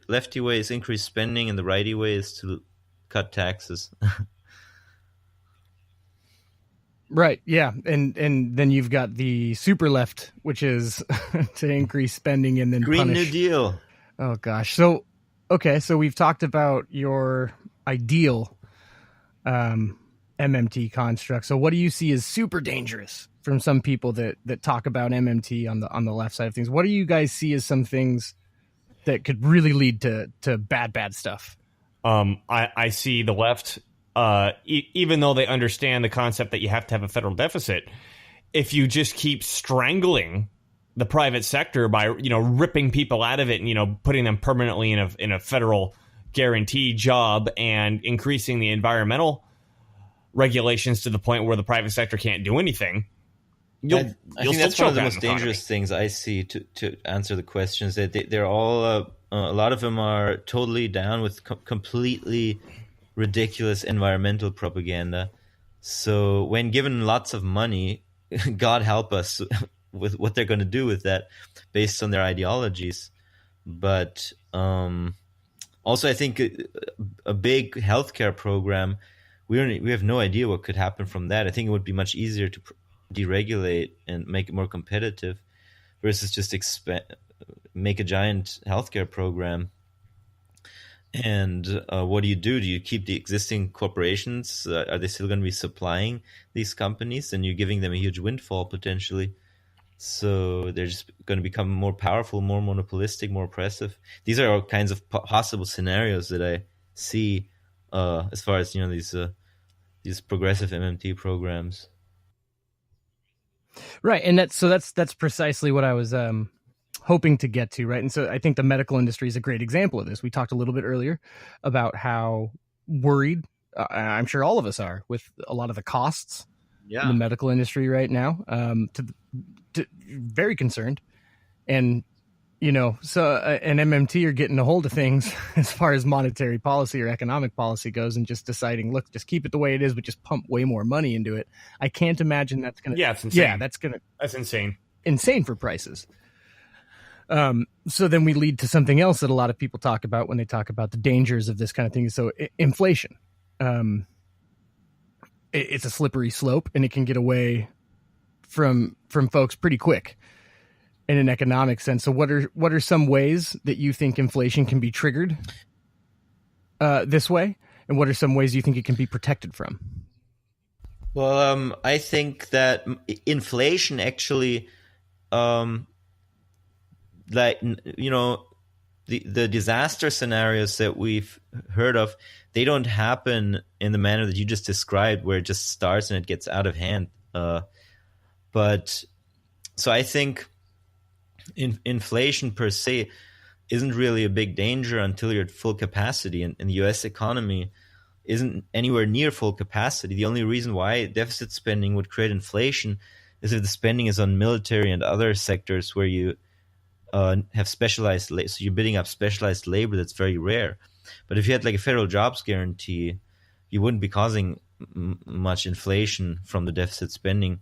lefty way is increase spending, and the righty way is to cut taxes. Right. Yeah. And then you've got the super left, which is to increase spending and then Green punish. New Deal. Oh, gosh. So, okay. So we've talked about your ideal MMT construct. So what do you see as super dangerous from some people that talk about MMT on the left side of things? What do you guys see as some things that could really lead to bad stuff? I see the left, even though they understand the concept that you have to have a federal deficit, if you just keep strangling the private sector by ripping people out of it and putting them permanently in a federal guarantee job and increasing the environmental regulations to the point where the private sector can't do anything, I think that's one of the most dangerous things I see to answer the questions. That they're all a lot of them are totally down with completely ridiculous environmental propaganda. So when given lots of money, God help us with what they're going to do with that based on their ideologies. But also, I think a big healthcare program, we have no idea what could happen from that. I think it would be much easier to deregulate and make it more competitive versus just make a giant healthcare program. And what do? Do you keep the existing corporations? Are they still going to be supplying these companies? And you're giving them a huge windfall potentially. So they're just going to become more powerful, more monopolistic, more oppressive. These are all kinds of possible scenarios that I see as far as these progressive MMT programs. Right, and that's precisely what I was hoping to get to, right? And so I think the medical industry is a great example of this. We talked a little bit earlier about how worried, I'm sure all of us are, with a lot of the costs in the medical industry right now. Very concerned, and so an MMT are getting a hold of things as far as monetary policy or economic policy goes, and just deciding, look, just keep it the way it is, but just pump way more money into it. I can't imagine that's gonna. Yeah, it's insane. Yeah, that's insane for prices. So then we lead to something else that a lot of people talk about when they talk about the dangers of this kind of thing. So inflation, it's a slippery slope, and it can get away from folks pretty quick in an economic sense. So what are some ways that you think inflation can be triggered this way? And what are some ways you think it can be protected from? Well, I think that inflation actually, like, you know, the disaster scenarios that we've heard of, they don't happen in the manner that you just described, where it just starts and it gets out of hand. But so I think inflation per se isn't really a big danger until you're at full capacity, and the U.S. economy isn't anywhere near full capacity. The only reason why deficit spending would create inflation is if the spending is on military and other sectors where you have specialized labor. So you're bidding up specialized labor that's very rare. But if you had like a federal jobs guarantee, you wouldn't be causing much inflation from the deficit spending.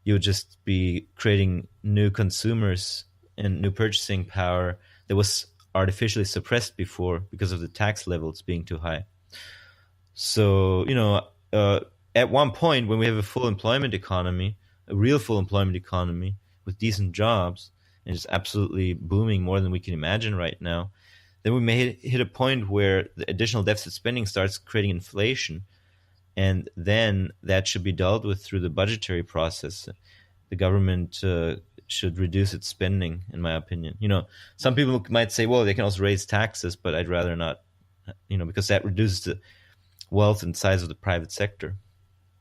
You would just be creating new consumers and new purchasing power that was artificially suppressed before because of the tax levels being too high. So, you know, at one point when we have a full employment economy, a real full employment economy with decent jobs, and it's absolutely booming more than we can imagine right now, then we may hit a point where the additional deficit spending starts creating inflation, and then that should be dealt with through the budgetary process. The government should reduce its spending, in my opinion. You know, some people might say, well, they can also raise taxes, but I'd rather not, you know, because that reduces the wealth and size of the private sector.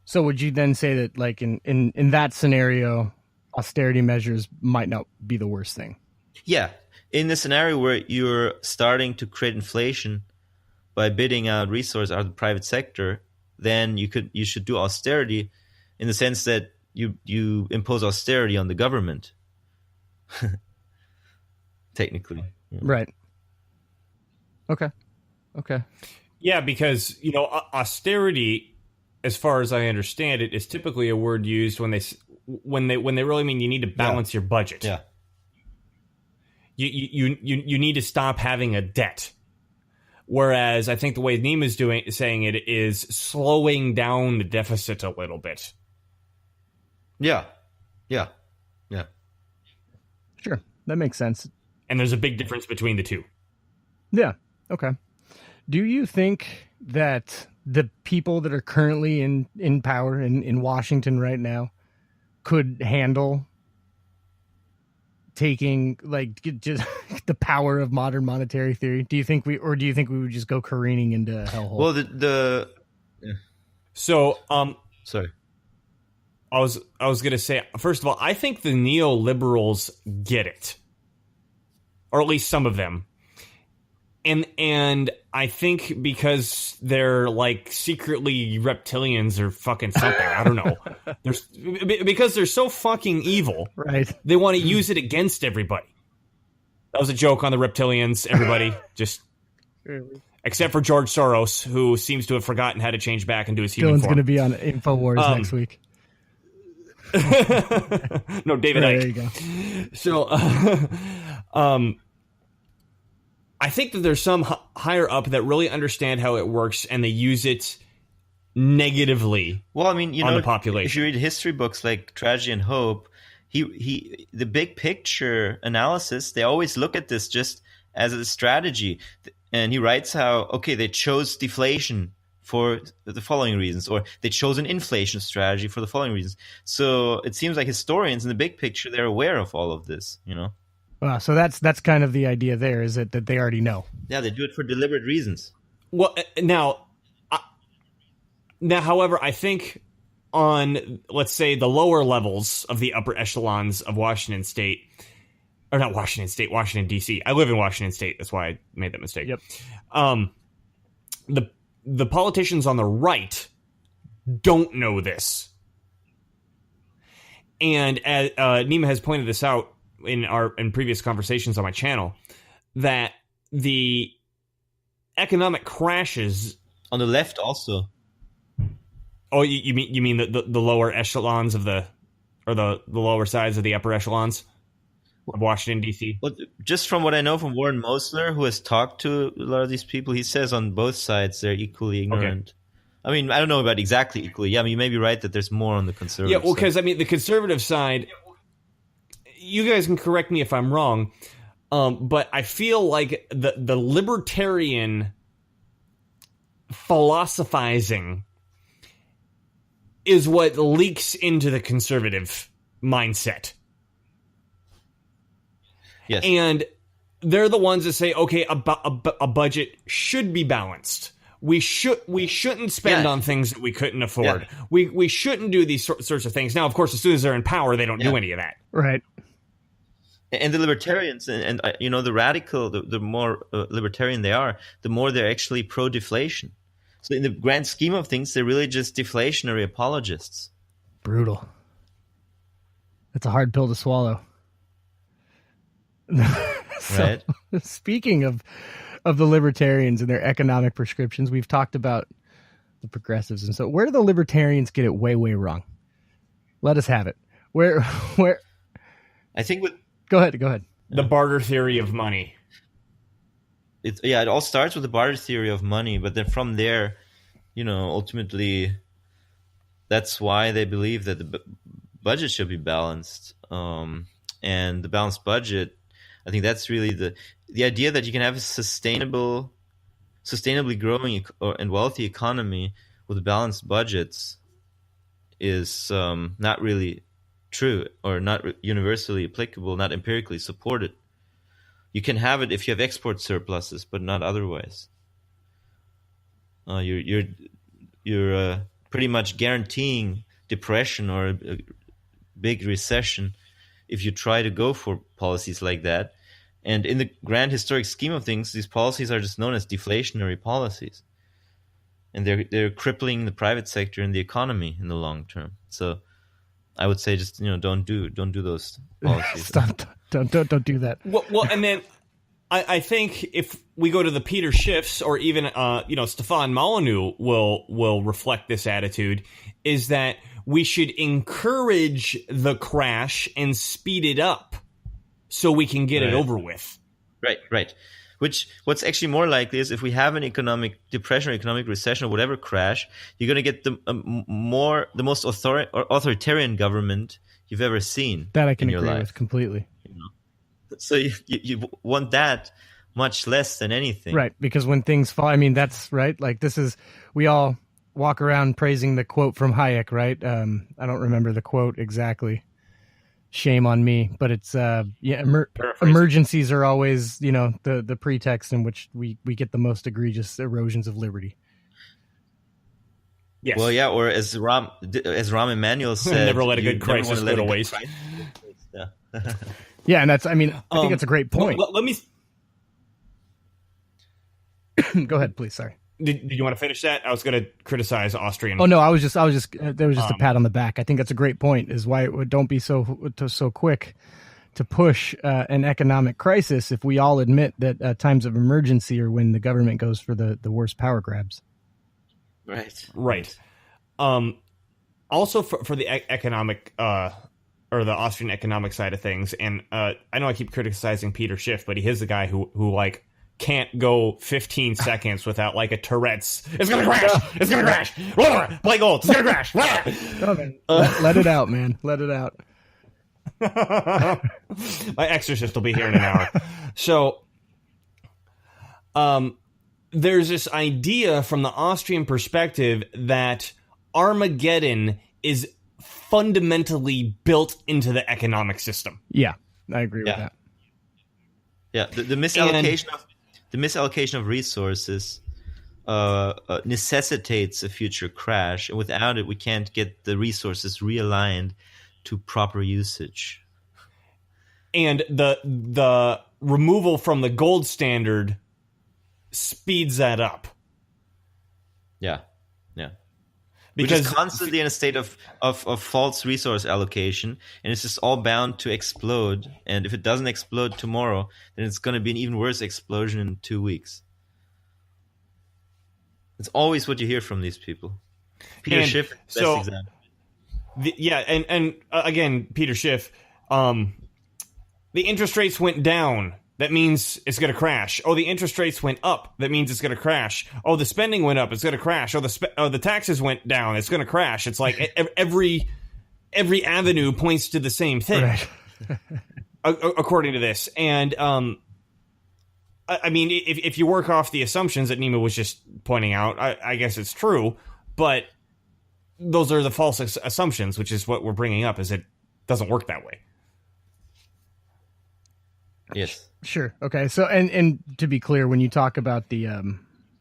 So would you then say that, like, in that scenario, austerity measures might not be the worst thing? Yeah. In the scenario where you're starting to create inflation by bidding out resources out of the private sector, then you should do austerity in the sense that you impose austerity on the government. Technically. Yeah. Right. Okay. Yeah, because, you know, austerity, as far as I understand it, is typically a word used when they really mean you need to balance your budget. Yeah. You need to stop having a debt. Whereas I think the way Neem is saying it is slowing down the deficit a little bit. Yeah. Sure. That makes sense. And there's a big difference between the two. Yeah. Okay. Do you think that the people that are currently in power in Washington right now could handle taking, like, just the power of modern monetary theory? Do you think we would just go careening into a hellhole? Well, So, sorry. I was going to say, first of all, I think the neoliberals get it, or at least some of them, and I think because they're like secretly reptilians or fucking something. I don't know. Because they're so fucking evil, right? They want to use it against everybody. That was a joke on the reptilians. Everybody, just really? Except for George Soros, who seems to have forgotten how to change back into his human Dylan's form. going to be on InfoWars next week. No, David Right, Icke. there you go. So, I think that there's some higher up that really understand how it works, and they use it negatively. Well, I mean, you on know, the population. If you read history books like Tragedy and Hope, the big picture analysis, they always look at this just as a strategy. And he writes how, okay, they chose deflation for the following reasons, or they chose an inflation strategy for the following reasons. So it seems like historians in the big picture, they're aware of all of this, you know? So that's kind of the idea there, is that they already know. Yeah, they do it for deliberate reasons. Well, now, however, I think on, let's say, the lower levels of the upper echelons of Washington State, or not Washington State, Washington, D.C. I live in Washington State. That's why I made that mistake. Yep. The politicians on the right don't know this. And as Nima has pointed this out in previous conversations on my channel, that the economic crashes on the left also. Oh, you mean the lower echelons of the lower sides of the upper echelons of Washington, D.C.? Well, just from what I know from Warren Mosler, who has talked to a lot of these people, he says on both sides they're equally ignorant. Okay. I mean, I don't know about exactly equally. Yeah, I mean, you may be right that there's more on the conservative side. Yeah, well, because, I mean, the conservative side, you guys can correct me if I'm wrong, but I feel like the libertarian philosophizing is what leaks into the conservative mindset. Yes. And they're the ones that say, okay, a budget should be balanced. We shouldn't spend on things that we couldn't afford. Yeah. We shouldn't do these sorts of things. Now, of course, as soon as they're in power, they don't do any of that. Right. And the libertarians and the radical, the more libertarian they are, the more they're actually pro-deflation. So in the grand scheme of things, they're really just deflationary apologists. Brutal. It's a hard pill to swallow. Right. Speaking of the libertarians and their economic prescriptions, we've talked about the progressives, and so where do the libertarians get it way wrong? Let us have it. Where? I think with go ahead. The barter theory of money. It all starts with the barter theory of money, but then from there, ultimately, that's why they believe that the budget should be balanced, and the balanced budget. I think that's really the idea that you can have a sustainably growing and wealthy economy with balanced budgets is not really true, or not universally applicable, not empirically supported. You can have it if you have export surpluses, but not otherwise. You're pretty much guaranteeing depression or a big recession if you try to go for policies like that. And in the grand historic scheme of things, these policies are just known as deflationary policies, and they're crippling the private sector and the economy in the long term. So, I would say just don't do those policies. Stop! Don't do that. Well, and then I think if we go to the Peter Schiffs, or even Stefan Molyneux will reflect this attitude, is that we should encourage the crash and speed it up so we can get it over with. Right. What's actually more likely is if we have an economic depression or economic recession or whatever crash, you're going to get the most authoritarian government you've ever seen. That I can agree with completely. So you want that much less than anything. Right, because when things fall, I mean, that's right. Like we all walk around praising the quote from Hayek, right? I don't remember the quote exactly. Shame on me, but it's emergencies are always the pretext in which we get the most egregious erosions of liberty. Yes. Well, yeah, or as Rahm Emanuel said, never let a good crisis go to waste. Yeah, and I think that's a great point. Let me go ahead, please. Sorry. Did you want to finish that? I was going to criticize Austrian. Oh no, I was just there was just a pat on the back. I think that's a great point. Is why don't be so quick to push an economic crisis if we all admit that times of emergency are when the government goes for the worst power grabs. Right. Also for the economic or the Austrian economic side of things, and I know I keep criticizing Peter Schiff, but he is the guy who can't go 15 seconds without a Tourette's. It's gonna crash. It's gonna crash. Play gold. It's gonna crash. No, man. Let it out, man. Let it out. My exorcist will be here in an hour. So, there's this idea from the Austrian perspective that Armageddon is fundamentally built into the economic system. Yeah, I agree with that. Yeah, the misallocation of resources necessitates a future crash, and without it, we can't get the resources realigned to proper usage. And the removal from the gold standard speeds that up. Yeah. Because it's constantly in a state of false resource allocation, and it's just all bound to explode. And if it doesn't explode tomorrow, then it's going to be an even worse explosion in 2 weeks. It's always what you hear from these people. Peter Schiff, best example. Again, Peter Schiff, the interest rates went down. That means it's going to crash. Oh, the interest rates went up. That means it's going to crash. Oh, the spending went up. It's going to crash. Oh, the taxes went down. It's going to crash. It's like every avenue points to the same thing, right. According to this. And I mean, if you work off the assumptions that Nima was just pointing out, I guess it's true, but those are the false assumptions, which is what we're bringing up, is it doesn't work that way. Yes. Sure. Okay. So, and to be clear, when you talk about the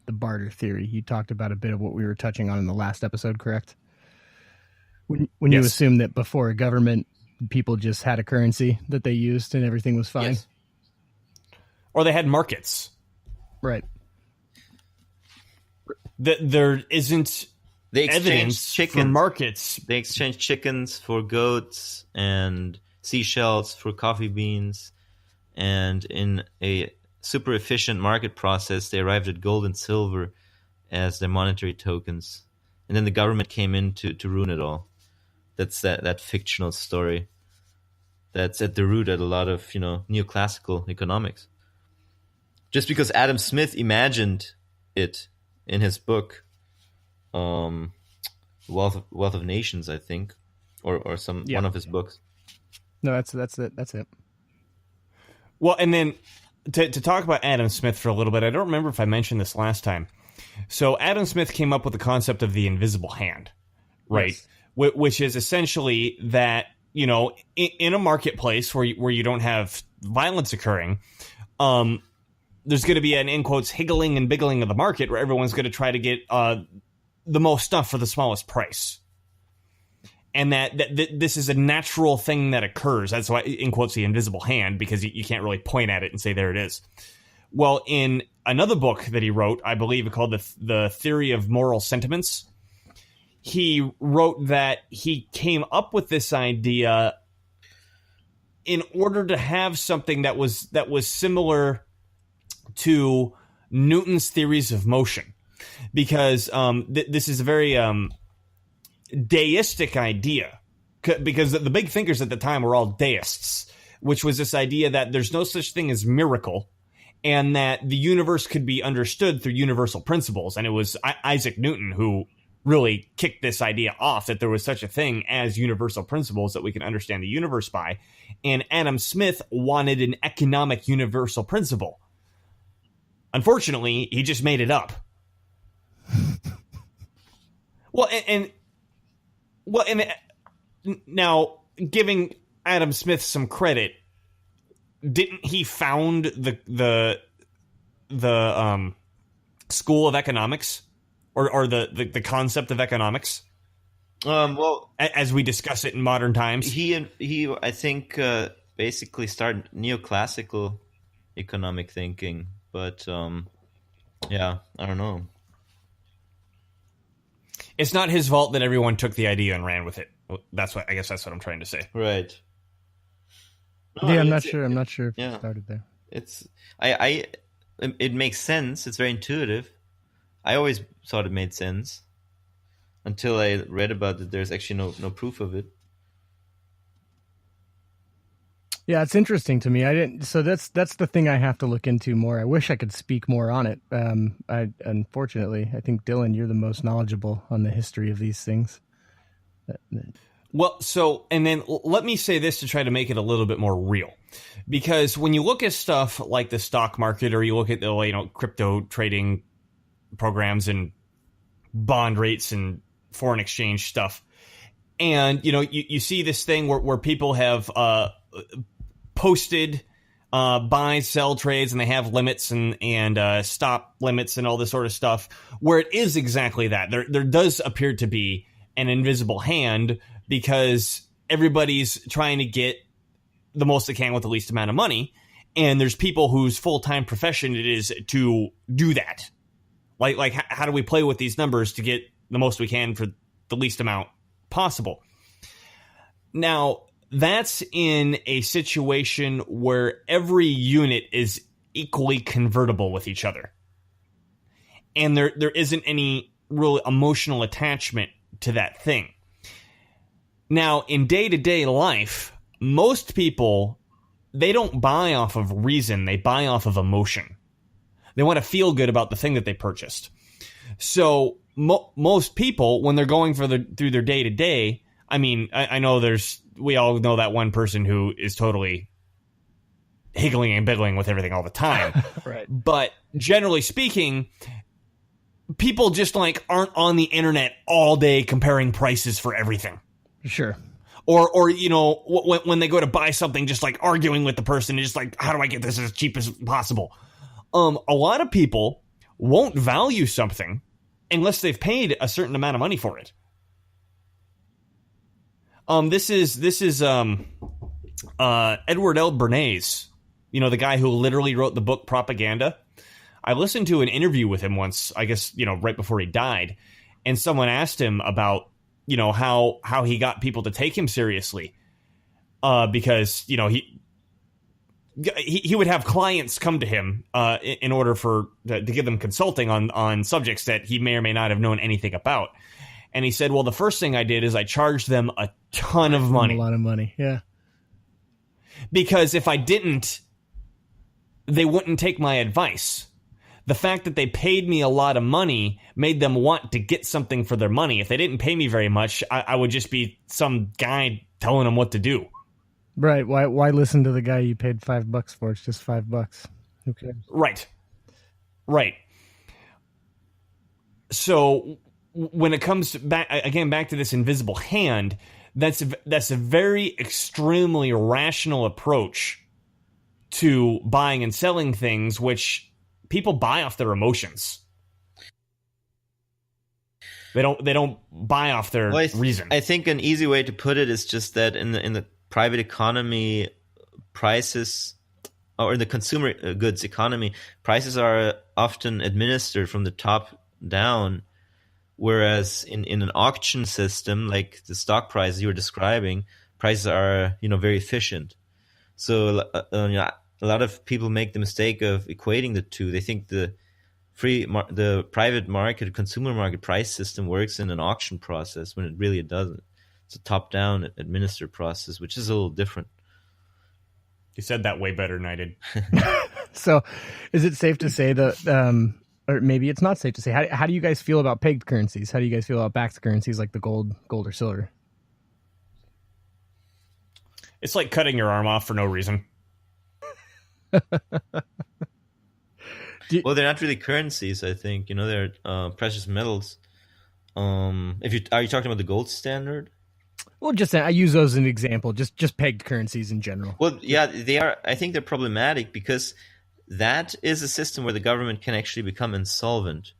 barter theory, you talked about a bit of what we were touching on in the last episode, correct? When you assume that before a government, people just had a currency that they used and everything was fine. Yes. Or they had markets. Right. There isn't They exchanged evidence chickens. for markets. They exchanged chickens for goats and seashells for coffee beans. And in a super efficient market process, they arrived at gold and silver as their monetary tokens. And then the government came in to ruin it all. That's that fictional story that's at the root at a lot of, neoclassical economics. Just because Adam Smith imagined it in his book, Wealth of Nations, I think, or one of his books. No, that's it. That's it. Well, and then to talk about Adam Smith for a little bit, I don't remember if I mentioned this last time. So Adam Smith came up with the concept of the invisible hand, right? Yes. Which is essentially that, in a marketplace where you don't have violence occurring, there's going to be an, in quotes, higgling and biggling of the market where everyone's going to try to get the most stuff for the smallest price. And that this is a natural thing that occurs. That's why, in quotes, the invisible hand, because you can't really point at it and say, there it is. Well, in another book that he wrote, I believe called The Theory of Moral Sentiments, he wrote that he came up with this idea in order to have something that was similar to Newton's theories of motion. Because this is a very deistic idea, because the big thinkers at the time were all deists, which was this idea that there's no such thing as miracle, and that the universe could be understood through universal principles. And it was Isaac Newton who really kicked this idea off, that there was such a thing as universal principles that we can understand the universe by. And Adam Smith wanted an economic universal principle. Unfortunately, he just made it up. Well, and now, giving Adam Smith some credit, didn't he found the school of economics, or the concept of economics? Well, as we discuss it in modern times, he I think basically started neoclassical economic thinking, but yeah, I don't know. It's not his fault that everyone took the idea and ran with it. I guess that's what I'm trying to say. Right. No, Yeah, I'm not sure if yeah. it started there. It makes sense. It's very intuitive. I always thought it made sense until I read about it. There's actually no proof of it. Yeah, it's interesting to me. So that's the thing I have to look into more. I wish I could speak more on it. Unfortunately, I think Dylan, you're the most knowledgeable on the history of these things. Well, so, and then let me say this to try to make it a little bit more real, because when you look at stuff like the stock market, or you look at the crypto trading programs and bond rates and foreign exchange stuff, and you see this thing where people have posted buy sell trades, and they have limits and stop limits and all this sort of stuff, where it is exactly that. There does appear to be an invisible hand, because everybody's trying to get the most they can with the least amount of money, and there's people whose full-time profession it is to do that. Like how do we play with these numbers to get the most we can for the least amount possible? Now, that's in a situation where every unit is equally convertible with each other, and there isn't any real emotional attachment to that thing. Now, in day-to-day life, most people, they don't buy off of reason, they buy off of emotion. They want to feel good about the thing that they purchased. So most people, when they're going through their day-to-day, I mean, I know we all know that one person who is totally higgling and biggling with everything all the time. Right. But generally speaking, people just like aren't on the internet all day comparing prices for everything. Sure. Or you know, when they go to buy something, just like arguing with the person, and just like, how do I get this as cheap as possible? A lot of people won't value something unless they've paid a certain amount of money for it. This is Edward L. Bernays, you know, the guy who literally wrote the book Propaganda. I listened to an interview with him once, I guess, you know, right before he died, and someone asked him about, you know, how he got people to take him seriously, because, you know, he would have clients come to him in order to give them consulting on subjects that he may or may not have known anything about. And he said, well, the first thing I did is I charged them a ton of money. A lot of money, yeah. Because if I didn't, they wouldn't take my advice. The fact that they paid me a lot of money made them want to get something for their money. If they didn't pay me very much, I would just be some guy telling them what to do. Right. Why listen to the guy you paid $5 for? It's just $5. Who cares? Right. So when it comes back to this invisible hand, that's a very extremely rational approach to buying and selling things, which people buy off their emotions. They don't buy off their reason. I think an easy way to put it is just that in the private economy, prices, or in the consumer goods economy, prices are often administered from the top down, whereas in an auction system like the stock prices you were describing, prices are, you know, very efficient. So a lot of people make the mistake of equating the two. They think the private market, consumer market price system works in an auction process when it doesn't. It's a top-down administered process, which is a little different. You said that way better than I did. So is it safe to say that, or maybe it's not safe to say, how do you guys feel about pegged currencies? How do you guys feel about backed currencies like the gold or silver? It's like cutting your arm off for no reason. Well, they're not really currencies, I think. You know, they're precious metals. Are you talking about the gold standard? Well, just I use those as an example. Just pegged currencies in general. Well, yeah, they are. I think they're problematic because that is a system where the government can actually become insolvent,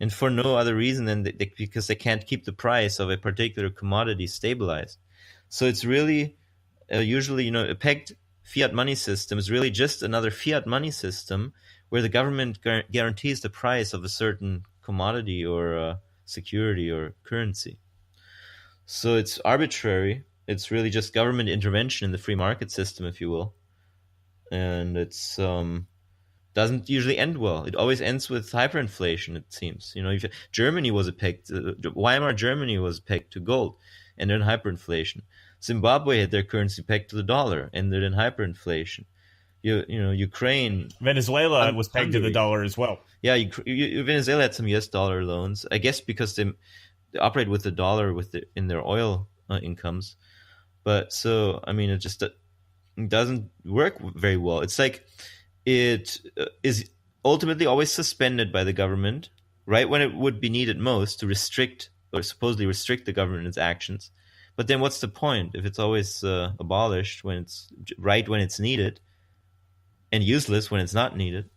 and for no other reason than because they can't keep the price of a particular commodity stabilized. So it's really usually, you know, a pegged fiat money system is really just another fiat money system where the government guarantees the price of a certain commodity or security or currency. So it's arbitrary. It's really just government intervention in the free market system, if you will. And it's doesn't usually end well. It always ends with hyperinflation, it seems. You know, Germany was pegged, Weimar Germany was pegged to gold, and then hyperinflation. Zimbabwe had their currency pegged to the dollar, and they're in hyperinflation. You know, Ukraine, Venezuela was pegged to the dollar as well. Yeah, Venezuela had some U.S. dollar loans, I guess, because they operate with the dollar in their oil incomes. But so, I mean, it just doesn't work very well. It's like it is ultimately always suspended by the government, right when it would be needed most to restrict or supposedly restrict the government's actions. But then what's the point if it's always abolished when it's needed and useless when it's not needed?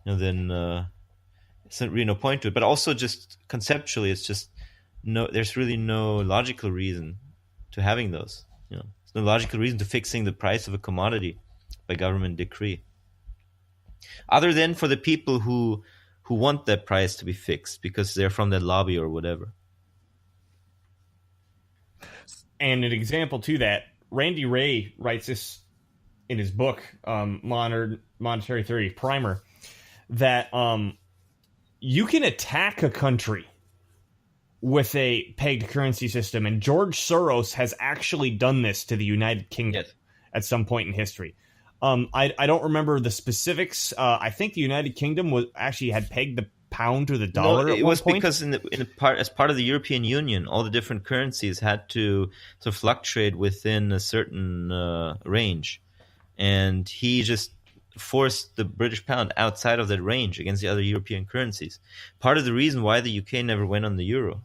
You know, then there's really no point to it. But also just conceptually, it's just there's really no logical reason to having those. You know, there's no logical reason to fixing the price of a commodity by government decree, other than for the people who want that price to be fixed because they're from that lobby or whatever. And an example to that, Randy Ray writes this in his book, Monetary Theory Primer, that you can attack a country with a pegged currency system, and George Soros has actually done this to the United Kingdom at some point in history. I don't remember the specifics. I think the United Kingdom had pegged the pound to the dollar. No, it was point. Because as part of the European Union, all the different currencies had to sort of fluctuate within a certain range, and he just forced the British pound outside of that range against the other European currencies. Part of the reason why the UK never went on the euro.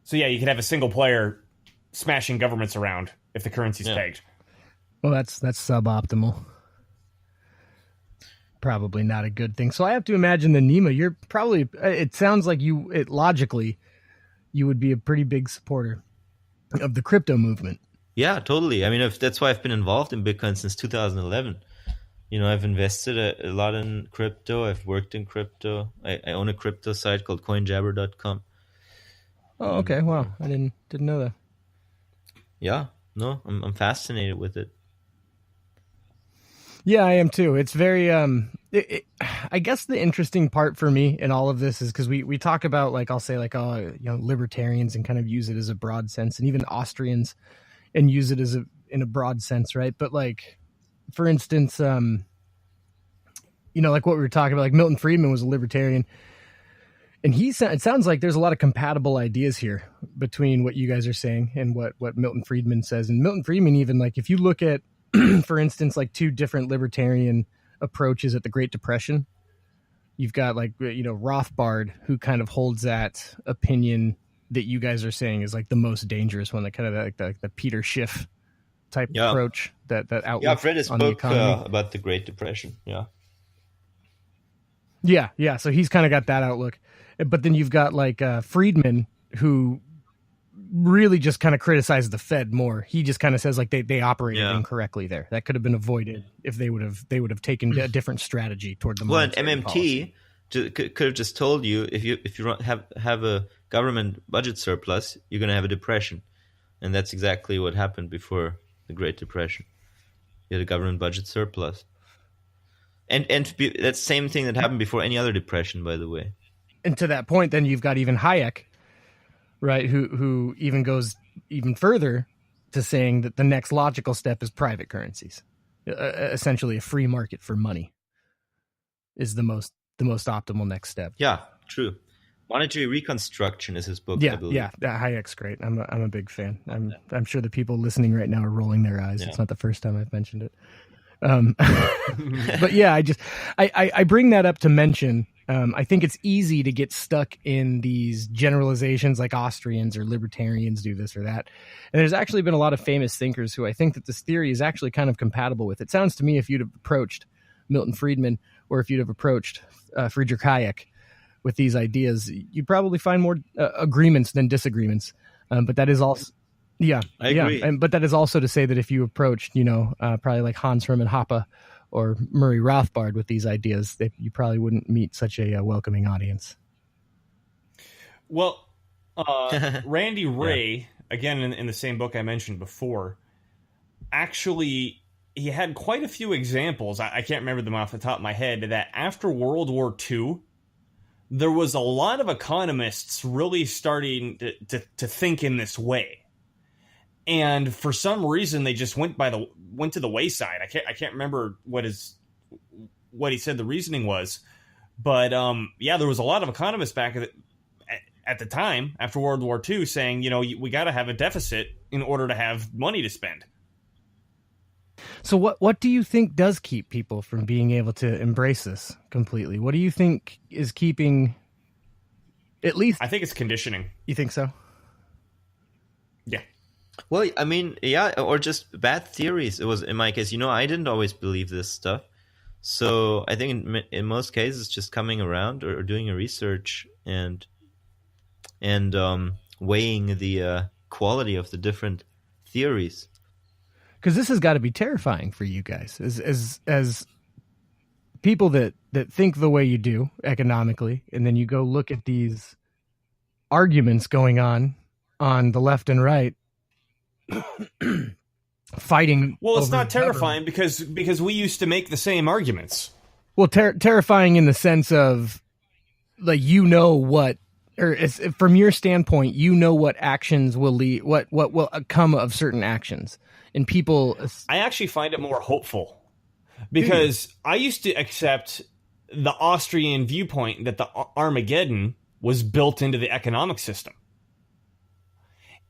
So yeah, you could have a single player smashing governments around if the currency's pegged. Well, that's suboptimal. Probably not a good thing. So I have to imagine the Nima, you're probably, it sounds like logically, you would be a pretty big supporter of the crypto movement. Yeah, totally. I mean, that's why I've been involved in Bitcoin since 2011. I've invested a lot in crypto. I've worked in crypto. I own a crypto site called coinjabber.com. Oh, okay. Wow. I didn't know that. Yeah. No, I'm fascinated with it. Yeah, I am too. It's very, I guess the interesting part for me in all of this is because we talk about, like, I'll say, like, libertarians and kind of use it as a broad sense, and even Austrians and use it in a broad sense, right? But, like, for instance, like what we were talking about, like Milton Friedman was a libertarian, and it sounds like there's a lot of compatible ideas here between what you guys are saying and what Milton Friedman says. And Milton Friedman, even, like, if you look at, for instance, like two different libertarian approaches at the Great Depression, you've got, like, Rothbard, who kind of holds that opinion that you guys are saying is, like, the most dangerous one, that kind of like the Peter Schiff type approach, that outlook. Yeah, I've read his book about the Great Depression. Yeah. So he's kind of got that outlook. But then you've got, like, Friedman, who really just kind of criticizes the Fed more. He just kind of says, like, they operated incorrectly there. That could have been avoided if they would have taken a different strategy toward the monetary policy. Well, and MMT could have just told you, if you have a government budget surplus, you're going to have a depression, and that's exactly what happened before the Great Depression. You had a government budget surplus, and that's the same thing that happened before any other depression, by the way. And to that point, then you've got even Hayek, right, who even goes even further to saying that the next logical step is private currencies. Essentially, a free market for money is the most optimal next step. Yeah, true. Monetary Reconstruction is his book, I believe. Yeah, Hayek's great. I'm a big fan. I'm sure the people listening right now are rolling their eyes. Yeah. It's not the first time I've mentioned it. But yeah, I bring that up to mention. I think it's easy to get stuck in these generalizations, like Austrians or libertarians do this or that. And there's actually been a lot of famous thinkers who I think that this theory is actually kind of compatible with. It sounds to me, if you'd have approached Milton Friedman, or if you'd have approached Friedrich Hayek with these ideas, you'd probably find more agreements than disagreements. But that is also, I agree. But that is also to say that if you approached, probably like Hans Hermann Hoppe or Murray Rothbard with these ideas, that you probably wouldn't meet such a welcoming audience. Well, Randy Ray, again, in the same book I mentioned before, actually, he had quite a few examples. I can't remember them off the top of my head, that after World War II, there was a lot of economists really starting to think in this way. And for some reason, they just went to the wayside. I can't remember what he said the reasoning was, but there was a lot of economists back at the time after World War II saying, we got to have a deficit in order to have money to spend. So what do you think does keep people from being able to embrace this completely? What do you think is keeping, at least? I think it's conditioning. You think so? Yeah. Well, I mean, yeah, or just bad theories. It was, in my case, I didn't always believe this stuff. So I think in most cases, just coming around or doing your research and weighing the quality of the different theories. Because this has got to be terrifying for you guys as people that think the way you do economically, and then you go look at these arguments going on the left and right, fighting. Well, it's not terrifying because we used to make the same arguments. Well, terrifying in the sense of, like, what, or from your standpoint, what actions will lead, what will come of certain actions. And people, I actually find it more hopeful, because I used to accept the Austrian viewpoint that the Armageddon was built into the economic system.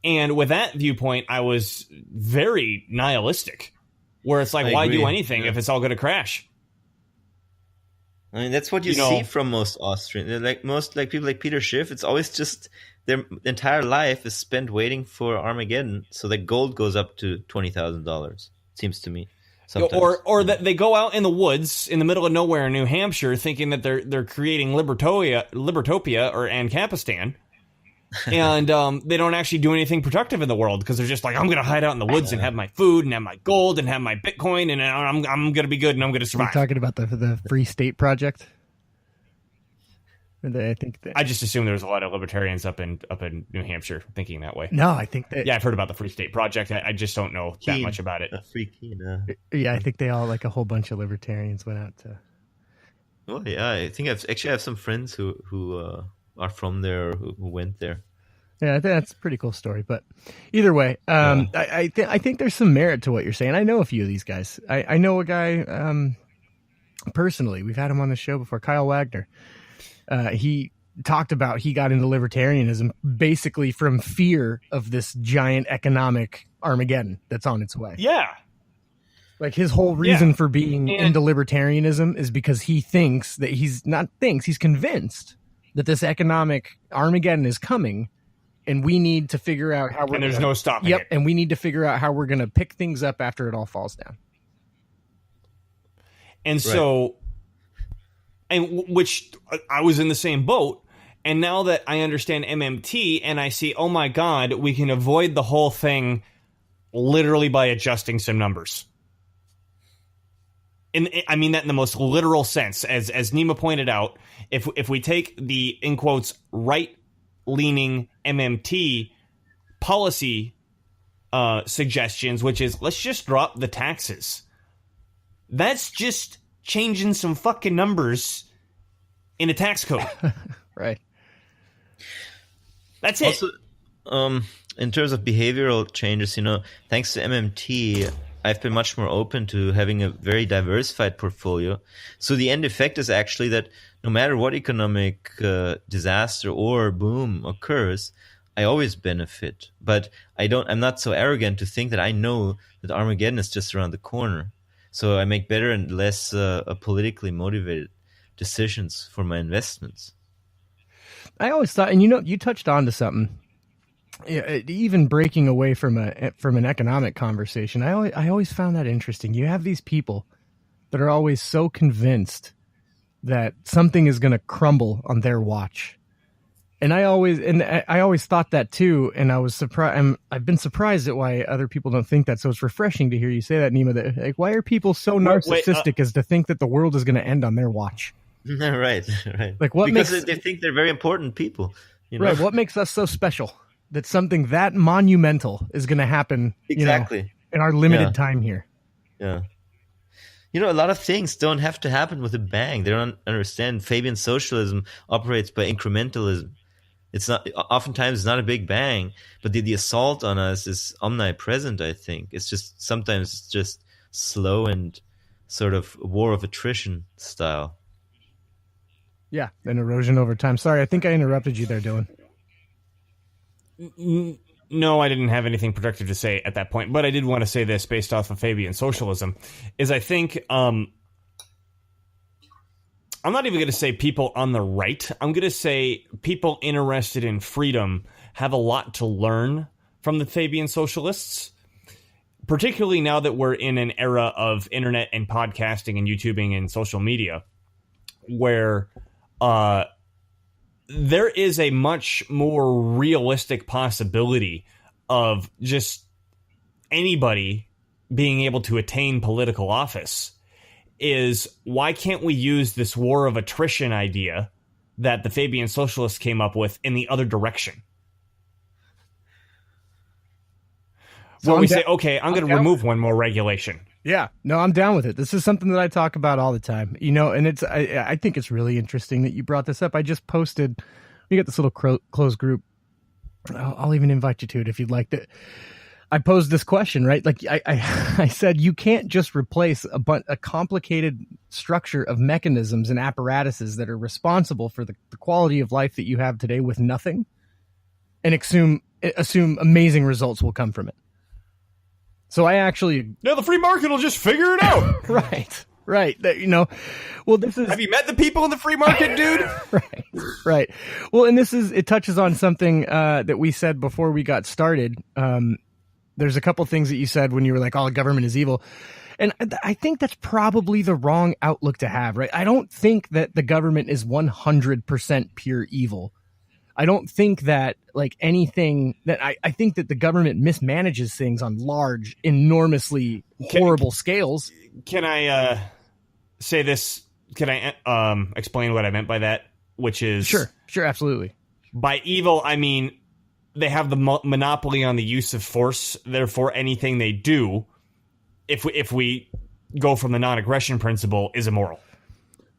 And with that viewpoint, I was very nihilistic, where it's like, I why agree. do anything if it's all going to crash? I mean, that's what you see from most Austrians. They're like people like Peter Schiff. It's always just their entire life is spent waiting for Armageddon, so that gold goes up to $20,000. Seems to me. Sometimes. Or that they go out in the woods in the middle of nowhere in New Hampshire, thinking that they're creating Libertopia and Campistan, and they don't actually do anything productive in the world because they're just like, I'm going to hide out in the woods and have my food and have my gold and have my Bitcoin, and I'm going to be good and I'm going to survive. You're talking about the Free State Project? I just assumed there was a lot of libertarians up in New Hampshire thinking that way. No, I think that... Yeah, I've heard about the Free State Project. I just don't know that much about it. Yeah, I think they all, like a whole bunch of libertarians went out to... Oh, yeah, I think I have some friends who are from there, who went there. Yeah, I think that's a pretty cool story. But either way, I think there's some merit to what you're saying. I know a few of these guys. I know a guy personally. We've had him on the show before, Kyle Wagner. He talked about he got into libertarianism basically from fear of this giant economic Armageddon that's on its way. Yeah. Like his whole reason for being into libertarianism is because he thinks that he's convinced that this economic Armageddon is coming, and we need to figure out how we're... there's no stopping it. And we need to figure out how we're going to pick things up after it all falls down. And so... which I was in the same boat. And now that I understand MMT and I see, oh my God, we can avoid the whole thing literally by adjusting some numbers. And I mean that in the most literal sense. As Nima pointed out, if we take the, in quotes, right-leaning MMT policy suggestions, which is let's just drop the taxes. That's just changing some fucking numbers in a tax code. Right. That's it. Also, in terms of behavioral changes, thanks to MMT, I've been much more open to having a very diversified portfolio. So the end effect is actually that no matter what economic disaster or boom occurs, I always benefit. But I'm not so arrogant to think that I know that Armageddon is just around the corner. So I make better and less politically motivated decisions for my investments. I always thought, and you touched on to something, even breaking away from an economic conversation. I always found that interesting. You have these people that are always so convinced that something is going to crumble on their watch. And I always thought that too, and I was surprised. I've been surprised at why other people don't think that. So it's refreshing to hear you say that, Nima. That, like, why are people so narcissistic as to think that the world is going to end on their watch? Right. Like because they think they're very important people. Right. What makes us so special that something that monumental is going to happen? Exactly. In our limited time here. Yeah. A lot of things don't have to happen with a bang. They don't understand. Fabian socialism operates by incrementalism. Oftentimes it's not a big bang, but the assault on us is omnipresent, I think. It's just sometimes just slow and sort of war of attrition style. Yeah, an erosion over time. Sorry, I think I interrupted you there, Dylan. No, I didn't have anything productive to say at that point, but I did want to say this based off of Fabian socialism, is I think... I'm not even going to say people on the right. I'm going to say people interested in freedom have a lot to learn from the Fabian socialists, particularly now that we're in an era of internet and podcasting and YouTubing and social media, where there is a much more realistic possibility of just anybody being able to attain political office. Is why can't we use this war of attrition idea that the Fabian socialists came up with in the other direction? So we say, okay, I'm going to remove one more regulation. Yeah, no, I'm down with it. This is something that I talk about all the time, and I think it's really interesting that you brought this up. I just posted, we got this little closed group. I'll even invite you to it if you'd like to. I posed this question, right? Like I said, you can't just replace a complicated structure of mechanisms and apparatuses that are responsible for the quality of life that you have today with nothing. and assume amazing results will come from it. So I actually... No, the free market will just figure it out. Right. Well, this is... Have you met the people in the free market, dude? Right. Well, and it touches on something that we said before we got started. There's a couple things that you said when you were like, "Oh, government is evil," and I think that's probably the wrong outlook to have. Right? I don't think that the government is 100% pure evil. I don't think that like anything that I think that the government mismanages things on large, enormously horrible scales. Can I say this? Can I explain what I meant by that? Which is sure, absolutely. By evil, I mean they have the monopoly on the use of force. Therefore, anything they do, if we go from the non-aggression principle, is immoral.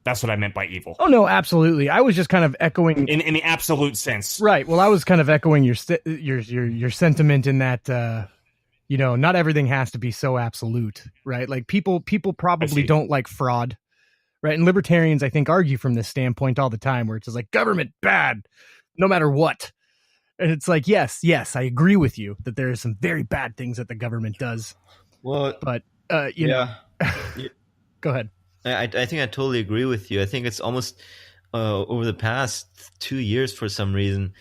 That's what I meant by evil. Oh no, absolutely. I was just kind of echoing in the absolute sense. Right. Well, I was kind of echoing your sentiment in that. Not everything has to be so absolute, right? Like people probably don't like fraud, right? And libertarians, I think, argue from this standpoint all the time, where it's just like government bad, no matter what. And it's like, yes, I agree with you that there are some very bad things that the government does. Well, but know, go ahead. I think I totally agree with you. I think it's almost over the past 2 years, for some reason,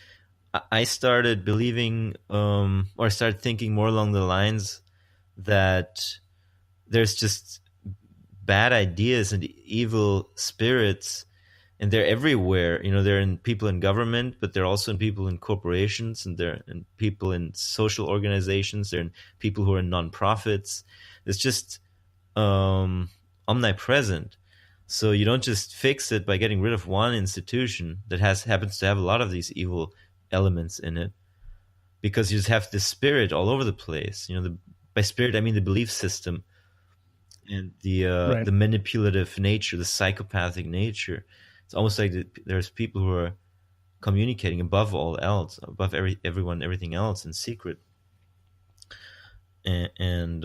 I started believing or started thinking more along the lines that there's just bad ideas and evil spirits, and they're everywhere. They're in people in government, but they're also in people in corporations, and they're in people in social organizations. They're in people who are in nonprofits. It's just omnipresent. So you don't just fix it by getting rid of one institution that happens to have a lot of these evil elements in it, because you just have this spirit all over the place. By spirit I mean the belief system and the manipulative nature, the psychopathic nature. It's almost like there's people who are communicating above all else, above everyone, everything else in secret, and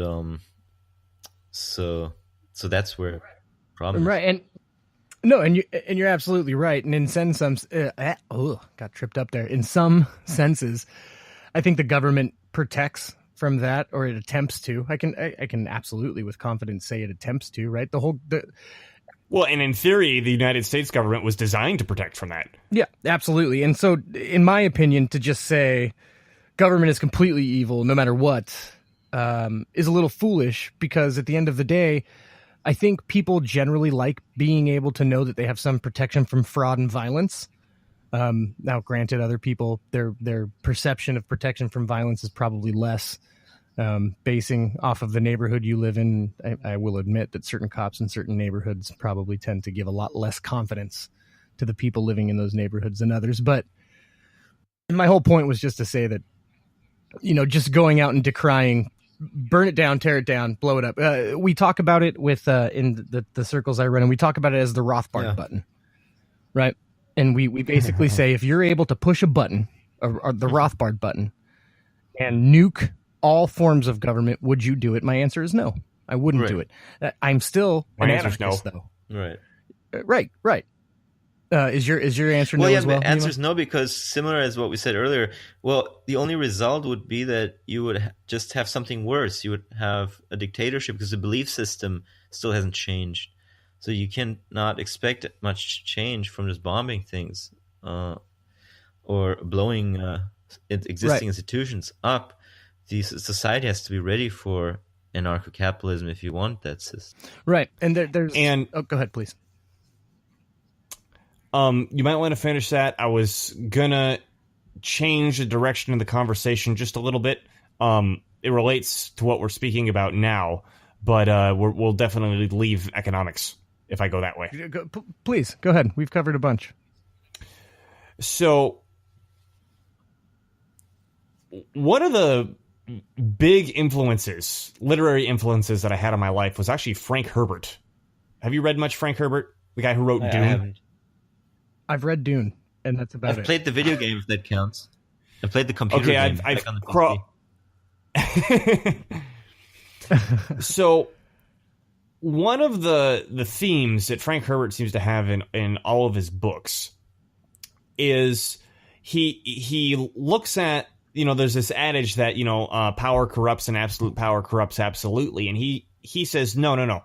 so that's where problem is. Right. And you're absolutely right. And in some got tripped up there. In some senses, I think the government protects from that, or it attempts to. I can absolutely with confidence say it attempts to, right? Well, and in theory, the United States government was designed to protect from that. Yeah, absolutely. And so, in my opinion, to just say government is completely evil no matter what is a little foolish, because at the end of the day, I think people generally like being able to know that they have some protection from fraud and violence. Now, granted, other people, their perception of protection from violence is probably less, basing off of the neighborhood you live in. I will admit that certain cops in certain neighborhoods probably tend to give a lot less confidence to the people living in those neighborhoods than others. But my whole point was just to say that, just going out and decrying, burn it down, tear it down, blow it up. We talk about it with in the circles I run, and we talk about it as the Rothbard button, right? And we basically say, if you're able to push a button, or the Rothbard button, and nuke all forms of government, would you do it? My answer is no. I wouldn't do it. I'm still an anarchist, though. Right. Right. Is your answer no as well? The answer is no, because similar as what we said earlier, the only result would be that you would just have something worse. You would have a dictatorship, because the belief system still hasn't changed. So you cannot expect much change from just bombing things or blowing existing institutions up. The society has to be ready for anarcho-capitalism if you want that system. Right. And there's... go ahead, please. You might want to finish that. I was gonna change the direction of the conversation just a little bit. It relates to what we're speaking about now, but we'll definitely leave economics if I go that way. Please, go ahead. We've covered a bunch. So, one of the big influences, literary influences that I had on my life was actually Frank Herbert. Have you read much Frank Herbert? The guy who wrote Dune? I haven't. I've read Dune, and that's about it. I've played the video game, if that counts. I played the computer game. I've on the PC. So, one of the themes that Frank Herbert seems to have in all of his books is he looks at, there's this adage that, power corrupts and absolute power corrupts absolutely. And he says, no.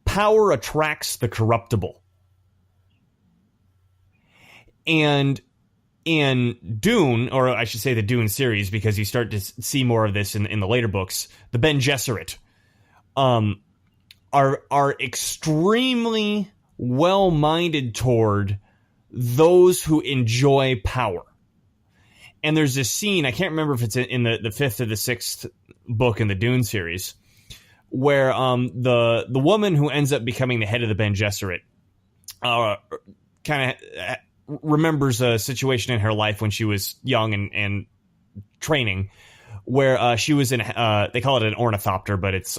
Power attracts the corruptible. And in Dune, or I should say the Dune series, because you start to see more of this in the later books, the Bene Gesserit are extremely well-minded toward those who enjoy power. And there's this scene, I can't remember if it's in the fifth or the sixth book in the Dune series, where the woman who ends up becoming the head of the Bene Gesserit kind of remembers a situation in her life when she was young and training, where she was in, they call it an ornithopter, but it's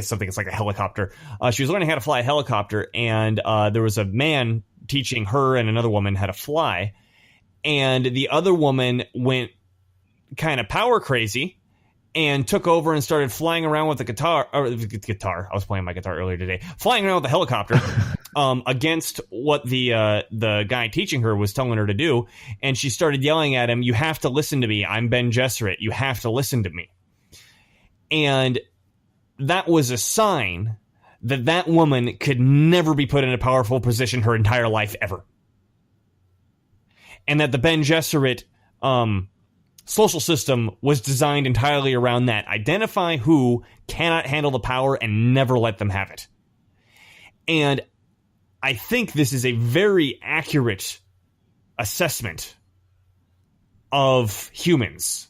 something, it's like a helicopter. She was learning how to fly a helicopter, and there was a man teaching her and another woman how to fly. And the other woman went kind of power crazy and took over and started flying around with the guitar. I was playing my guitar earlier today. Flying around with the helicopter against what the guy teaching her was telling her to do. And she started yelling at him, "You have to listen to me. I'm Bene Gesserit. You have to listen to me." And that was a sign that woman could never be put in a powerful position her entire life ever. And that the Bene Gesserit social system was designed entirely around that. Identify who cannot handle the power and never let them have it. And I think this is a very accurate assessment of humans.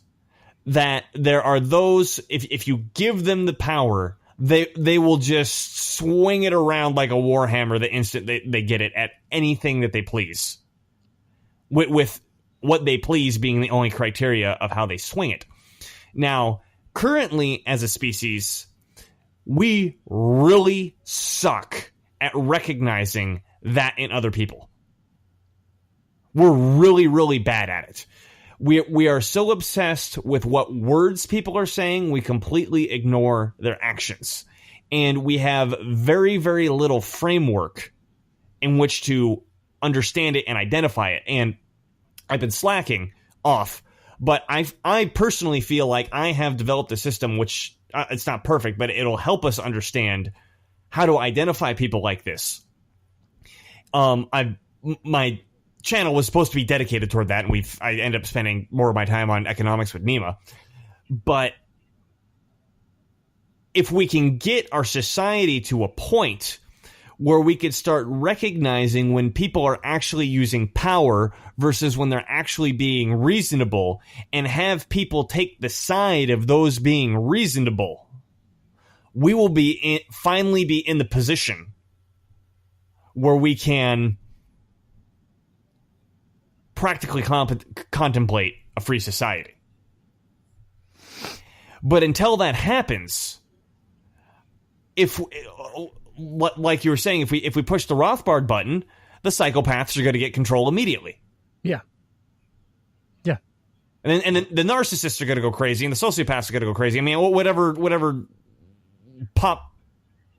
That there are those, if you give them the power, they will just swing it around like a warhammer the instant they get it at anything that they please. With what they please being the only criteria of how they swing it. Now, currently, as a species, we really suck at recognizing that in other people. We're really, really bad at it. We are so obsessed with what words people are saying, we completely ignore their actions. And we have very, very little framework in which to understand it and identify it. And I've been slacking off, but I personally feel like I have developed a system which, it's not perfect, but it'll help us understand how to identify people like this. My channel was supposed to be dedicated toward that, and I end up spending more of my time on economics with Nima. But if we can get our society to a point where we could start recognizing when people are actually using power versus when they're actually being reasonable, and have people take the side of those being reasonable, we will finally be in the position where we can practically contemplate a free society. But until that happens, like you were saying, if we push the Rothbard button, the psychopaths are going to get control immediately. Yeah. And then the narcissists are going to go crazy, and the sociopaths are going to go crazy. I mean, whatever pop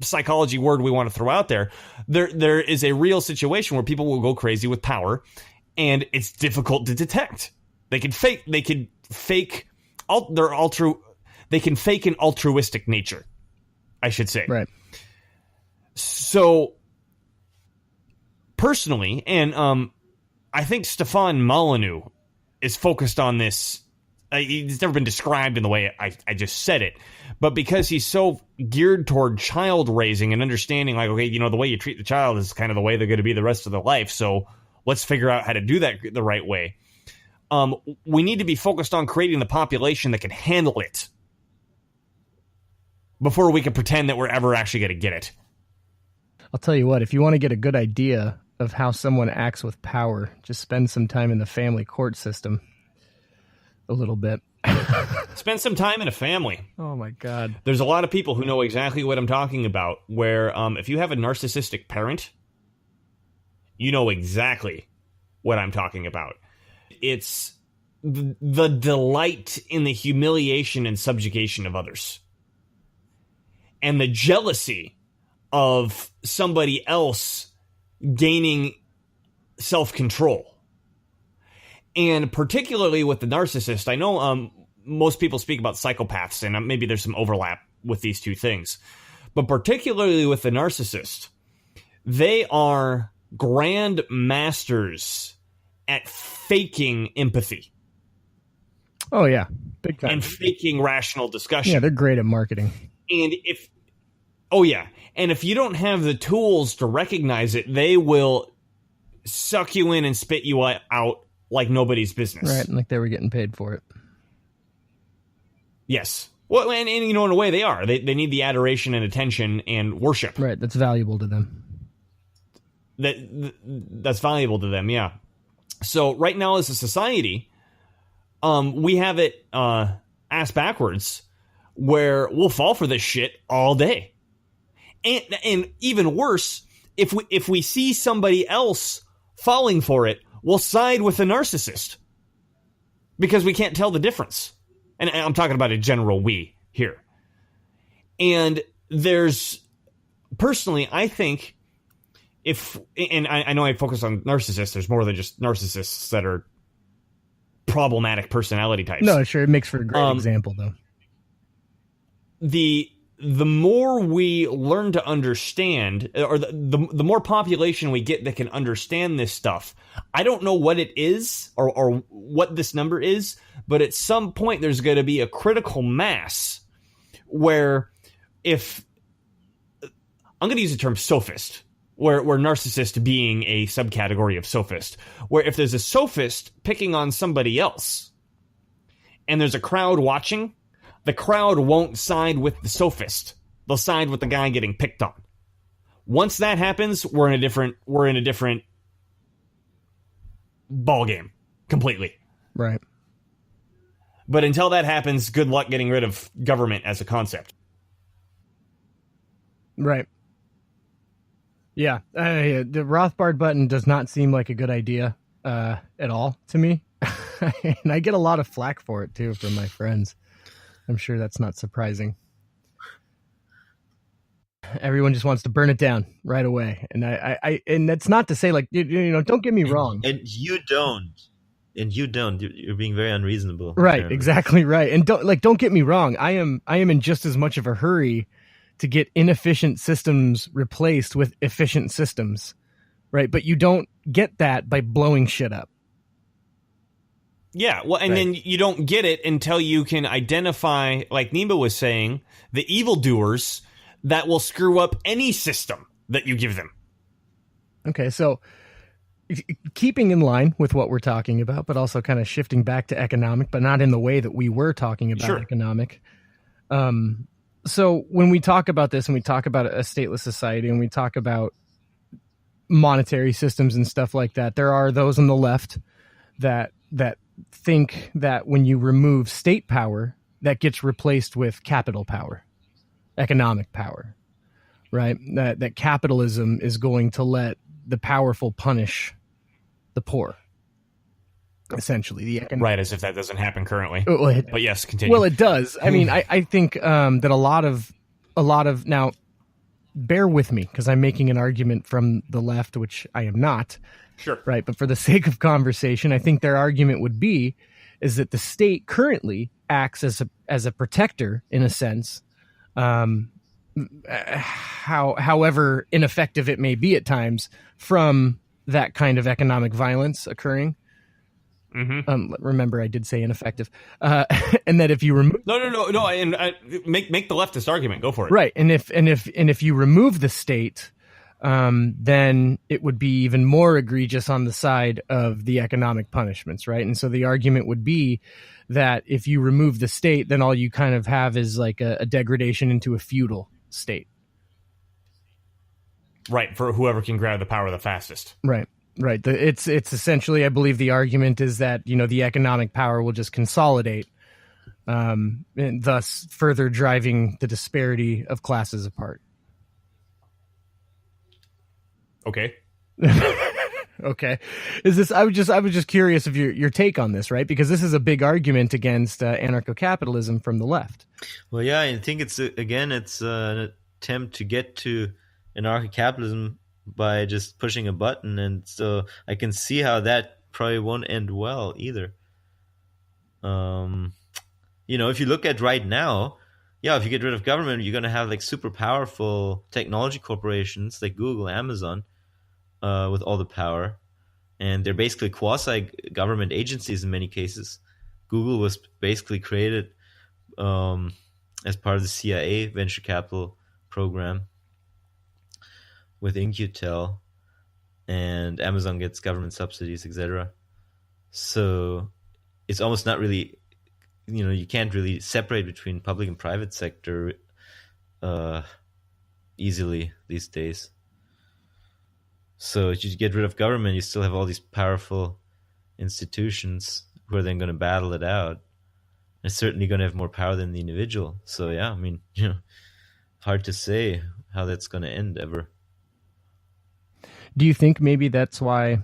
psychology word we want to throw out there is a real situation where people will go crazy with power, and it's difficult to detect. They can fake an altruistic nature, I should say. Right. So, personally, and I think Stefan Molyneux is focused on this. He's never been described in the way I just said it, but because he's so geared toward child raising and understanding, like, okay, the way you treat the child is kind of the way they're going to be the rest of their life, so let's figure out how to do that the right way. We need to be focused on creating the population that can handle it before we can pretend that we're ever actually going to get it. I'll tell you what, if you want to get a good idea of how someone acts with power, just spend some time in the family court system. A little bit. Spend some time in a family. Oh my God. There's a lot of people who know exactly what I'm talking about, where if you have a narcissistic parent, you know exactly what I'm talking about. It's the delight in the humiliation and subjugation of others. And the jealousy of somebody else gaining self-control. And particularly with the narcissist, I know most people speak about psychopaths, and maybe there's some overlap with these two things. But particularly with the narcissist, they are grand masters at faking empathy. Oh, yeah. Big time. And faking rational discussion. Yeah, they're great at marketing. And if you don't have the tools to recognize it, they will suck you in and spit you out like nobody's business. Right, like they were getting paid for it. Yes. Well, and in a way they are. They need the adoration and attention and worship. Right, that's valuable to them. That's valuable to them, yeah. So right now as a society, we have it ass backwards where we'll fall for this shit all day. And even worse, if we see somebody else falling for it, we'll side with the narcissist because we can't tell the difference. And I'm talking about a general we here. And personally, I think I know I focus on narcissists, there's more than just narcissists that are problematic personality types. No, sure, it makes for a great example, though. The more we learn to understand, or the more population we get that can understand this stuff, I don't know what it is or what this number is, but at some point there's going to be a critical mass where I'm going to use the term sophist, where narcissist being a subcategory of sophist, where if there's a sophist picking on somebody else and there's a crowd watching, the crowd won't side with the sophist. They'll side with the guy getting picked on. Once that happens, we're in a different ball game completely. Right. But until that happens, good luck getting rid of government as a concept. Right. Yeah. The Rothbard button does not seem like a good idea at all to me. And I get a lot of flack for it, too, from my friends. I'm sure that's not surprising. Everyone just wants to burn it down right away. And and that's not to say, like, don't get me wrong. And you don't. You're being very unreasonable. Right, apparently. exactly right. And don't get me wrong. I am in just as much of a hurry to get inefficient systems replaced with efficient systems. Right? But you don't get that by blowing shit up. Yeah, well, and then you don't get it until you can identify, like Nima was saying, the evildoers that will screw up any system that you give them. Okay, so keeping in line with what we're talking about, but also kind of shifting back to economic, but not in the way that we were talking about economic. So when we talk about this and we talk about a stateless society and we talk about monetary systems and stuff like that, there are those on the left that think that when you remove state power, that gets replaced with capital power, economic power, right? That capitalism is going to let the powerful punish the poor, essentially. Right, as if that doesn't happen currently. But yes, continue. Well, it does. I mean, I think that a lot of now, bear with me because I'm making an argument from the left, which I am not. Sure. Right. But for the sake of conversation, I think their argument would be is that the state currently acts as a protector in a sense, however ineffective it may be at times from that kind of economic violence occurring. Mm-hmm. Remember, I did say ineffective, and that if you remove no, and make the leftist argument. Go for it. Right, and if you remove the state, then it would be even more egregious on the side of the economic punishments, right? And so the argument would be that if you remove the state, then all you kind of have is like a degradation into a feudal state. Right, for whoever can grab the power the fastest. Right. It's essentially, I believe the argument is that, the economic power will just consolidate, and thus further driving the disparity of classes apart. Okay. Okay. I was just curious of your take on this, right? Because this is a big argument against anarcho-capitalism from the left. Well, yeah, I think it's an attempt to get to anarcho-capitalism by just pushing a button, and so I can see how that probably won't end well either. If you look at right now, if you get rid of government, you're going to have like super powerful technology corporations like Google, Amazon, with all the power. And they're basically quasi-government agencies in many cases. Google was basically created as part of the CIA venture capital program with In-Q-Tel, and Amazon gets government subsidies, etc. So it's almost not really, you can't really separate between public and private sector easily these days. So if you get rid of government, you still have all these powerful institutions who are then going to battle it out. And certainly going to have more power than the individual. So yeah, I mean, hard to say how that's going to end ever. Do you think maybe that's why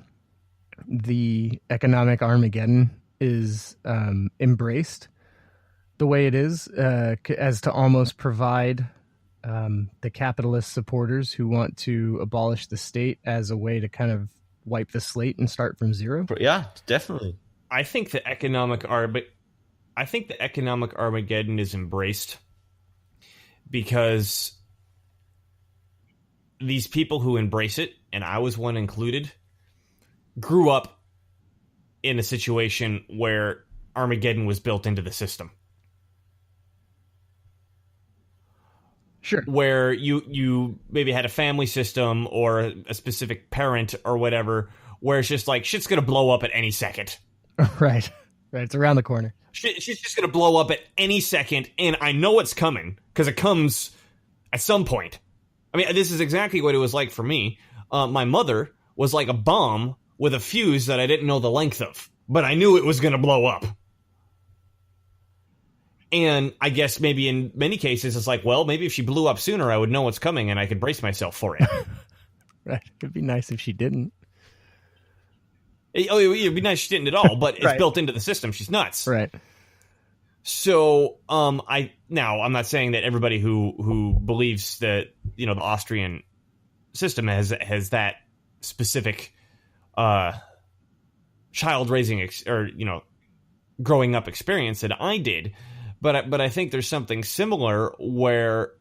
the economic Armageddon is embraced the way it is, as to almost provide the capitalist supporters who want to abolish the state as a way to kind of wipe the slate and start from zero? Yeah, definitely. I think the economic Armageddon is embraced because these people who embrace it, and I was one included, grew up in a situation where Armageddon was built into the system. Sure. Where you maybe had a family system or a specific parent or whatever, where it's just like, shit's going to blow up at any second. Right. It's around the corner. Shit's just going to blow up at any second, and I know it's coming, because it comes at some point. I mean, this is exactly what it was like for me. My mother was like a bomb with a fuse that I didn't know the length of, but I knew it was going to blow up. And I guess maybe in many cases, it's like, well, maybe if she blew up sooner, I would know what's coming and I could brace myself for it. Right. It'd be nice if she didn't. It'd be nice if she didn't at all, but it's right. built into the system. She's nuts. Right. So, I'm not saying that everybody who believes that, the Austrian system has that specific, child raising growing up experience that I did. But I think there's something similar where,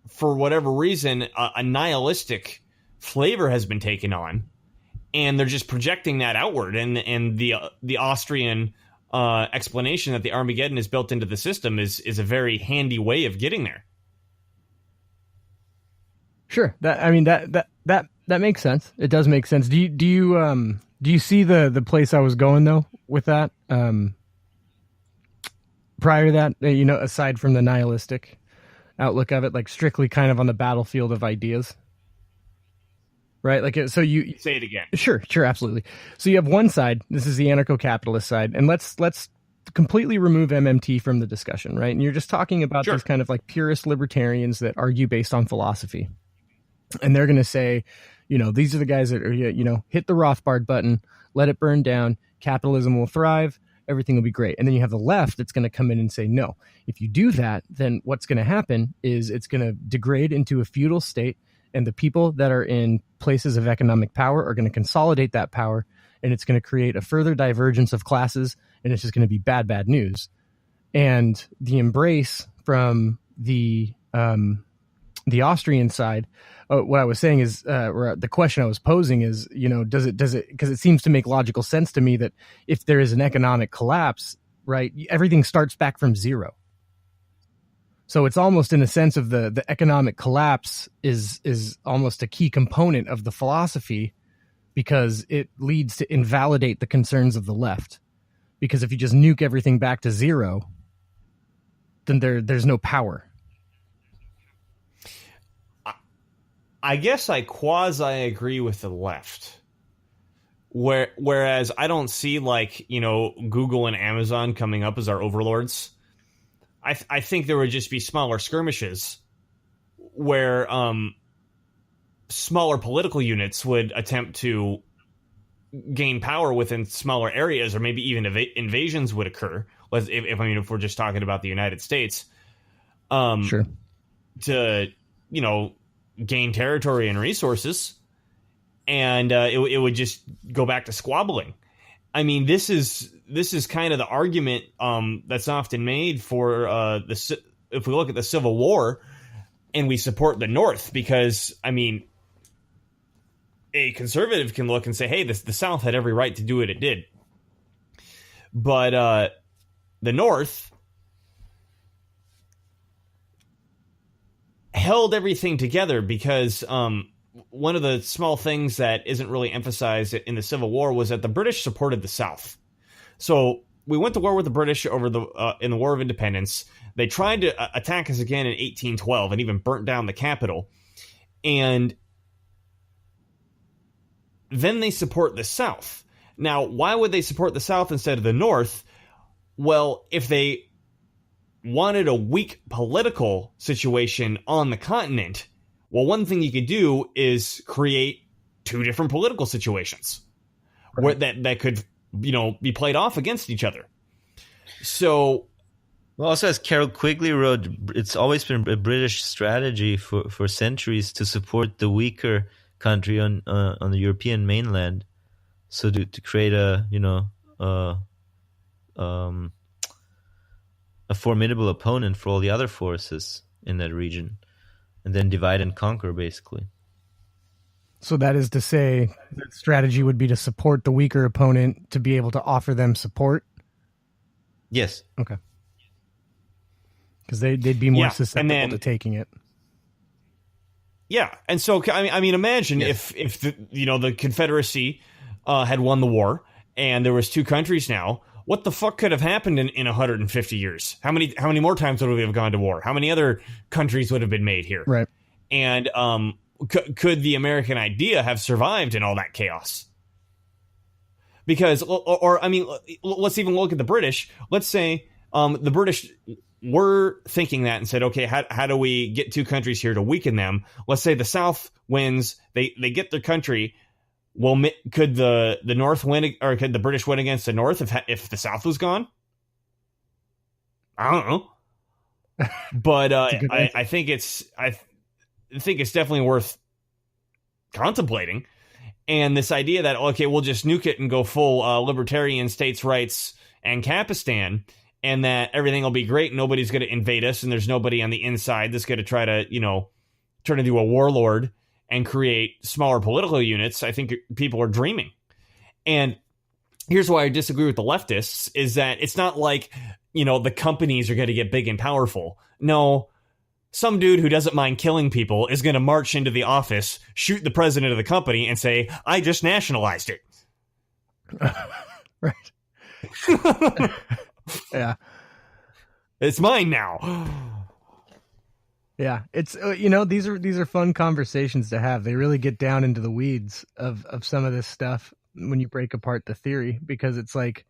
for whatever reason, a nihilistic flavor has been taken on, and they're just projecting that outward. And the Austrian explanation that the Armageddon is built into the system is a very handy way of getting there. Sure, that makes sense. It does make sense. Do you see the place I was going though with that? Prior to that, aside from the nihilistic outlook of it, like strictly kind of on the battlefield of ideas, right? Like, so you say it again. Sure, absolutely. So you have one side. This is the anarcho-capitalist side, and let's completely remove MMT from the discussion, right? And you're just talking about Sure. these kind of like purist libertarians that argue based on philosophy, and they're going to say, these are the guys that are, hit the Rothbard button, let it burn down, capitalism will thrive. Everything will be great. And then you have the left that's going to come in and say, no, if you do that, then what's going to happen is it's going to degrade into a feudal state, and the people that are in places of economic power are going to consolidate that power, and it's going to create a further divergence of classes, and it's just going to be bad news. And the embrace from the Austrian side, what I was saying is, or the question I was posing is, does it, because it seems to make logical sense to me that if there is an economic collapse, right, everything starts back from zero. So it's almost in a sense of the economic collapse is almost a key component of the philosophy, because it leads to invalidate the concerns of the left. Because if you just nuke everything back to zero, then there's no power. I guess I quasi agree with the left. Whereas I don't see Google and Amazon coming up as our overlords. I think there would just be smaller skirmishes where smaller political units would attempt to gain power within smaller areas, or maybe even invasions would occur. If we're just talking about the United States, Sure. To gain territory and resources, and it would just go back to squabbling. I mean, this is kind of the argument that's often made for if we look at the Civil War and we support the North, because, I mean, a conservative can look and say, hey, the South had every right to do what it did. But the North held everything together because one of the small things that isn't really emphasized in the Civil War was that the British supported the South. So we went to war with the British over in the War of Independence. They tried to attack us again in 1812 and even burnt down the Capitol. And then they support the South. Now, why would they support the South instead of the North? Well, if they wanted a weak political situation on the continent, well, one thing you could do is create two different political situations where that could, be played off against each other. So, well, also, as Carol Quigley wrote, it's always been a British strategy for centuries to support the weaker country on the European mainland, so to create a formidable opponent for all the other forces in that region, and then divide and conquer, basically. So that is to say, that strategy would be to support the weaker opponent to be able to offer them support? Yes. Okay. Because they'd be more susceptible to taking it. Yeah, and so I mean, imagine if the Confederacy had won the war and there was two countries now. What the fuck could have happened in 150 years? How many more times would we have gone to war? How many other countries would have been made here? Right. And could the American idea have survived in all that chaos? Because, or I mean, let's even look at the British. Let's say the British were thinking that and said, okay, how do we get two countries here to weaken them? Let's say the South wins, they get their country. Well, could the North win, or could the British win against the North if the South was gone? I don't know, but I think it's definitely worth contemplating. And this idea that, okay, we'll just nuke it and go full libertarian states' rights and Capistan, and that everything will be great. Nobody's going to invade us, and there's nobody on the inside that's going to try to, turn into a warlord and create smaller political units. I think people are dreaming. And here's why I disagree with the leftists, is that it's not like, the companies are going to get big and powerful. No, some dude who doesn't mind killing people is going to march into the office, shoot the president of the company, and say, I just nationalized it. Right. Yeah. It's mine now. Yeah, it's these are fun conversations to have. They really get down into the weeds of some of this stuff when you break apart the theory, because it's like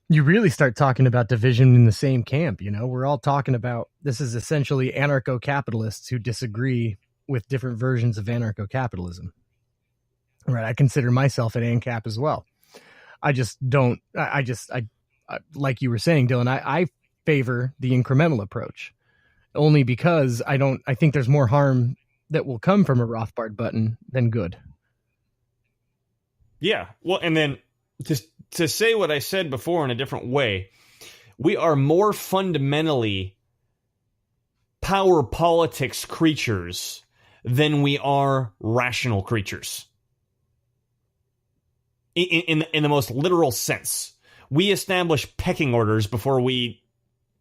you really start talking about division in the same camp. We're all talking about, this is essentially anarcho-capitalists who disagree with different versions of anarcho-capitalism. Right, I consider myself an ANCAP as well. I just don't. I like you were saying, Dylan. I favor the incremental approach. Only because I think there's more harm that will come from a Rothbard button than good. Yeah. Well, and then to say what I said before in a different way, we are more fundamentally power politics creatures than we are rational creatures. In the most literal sense. We establish pecking orders before we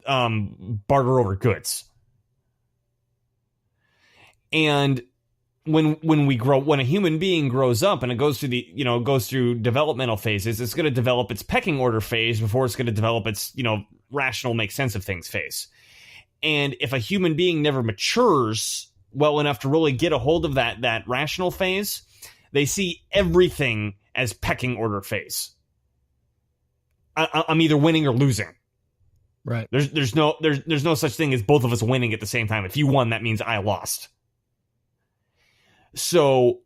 barter over goods. And when a human being grows up and it goes through developmental phases, it's going to develop its pecking order phase before it's going to develop its, rational make sense of things phase. And if a human being never matures well enough to really get a hold of that rational phase, they see everything as pecking order phase. I'm either winning or losing. Right. There's no such thing as both of us winning at the same time. If you won, that means I lost. So,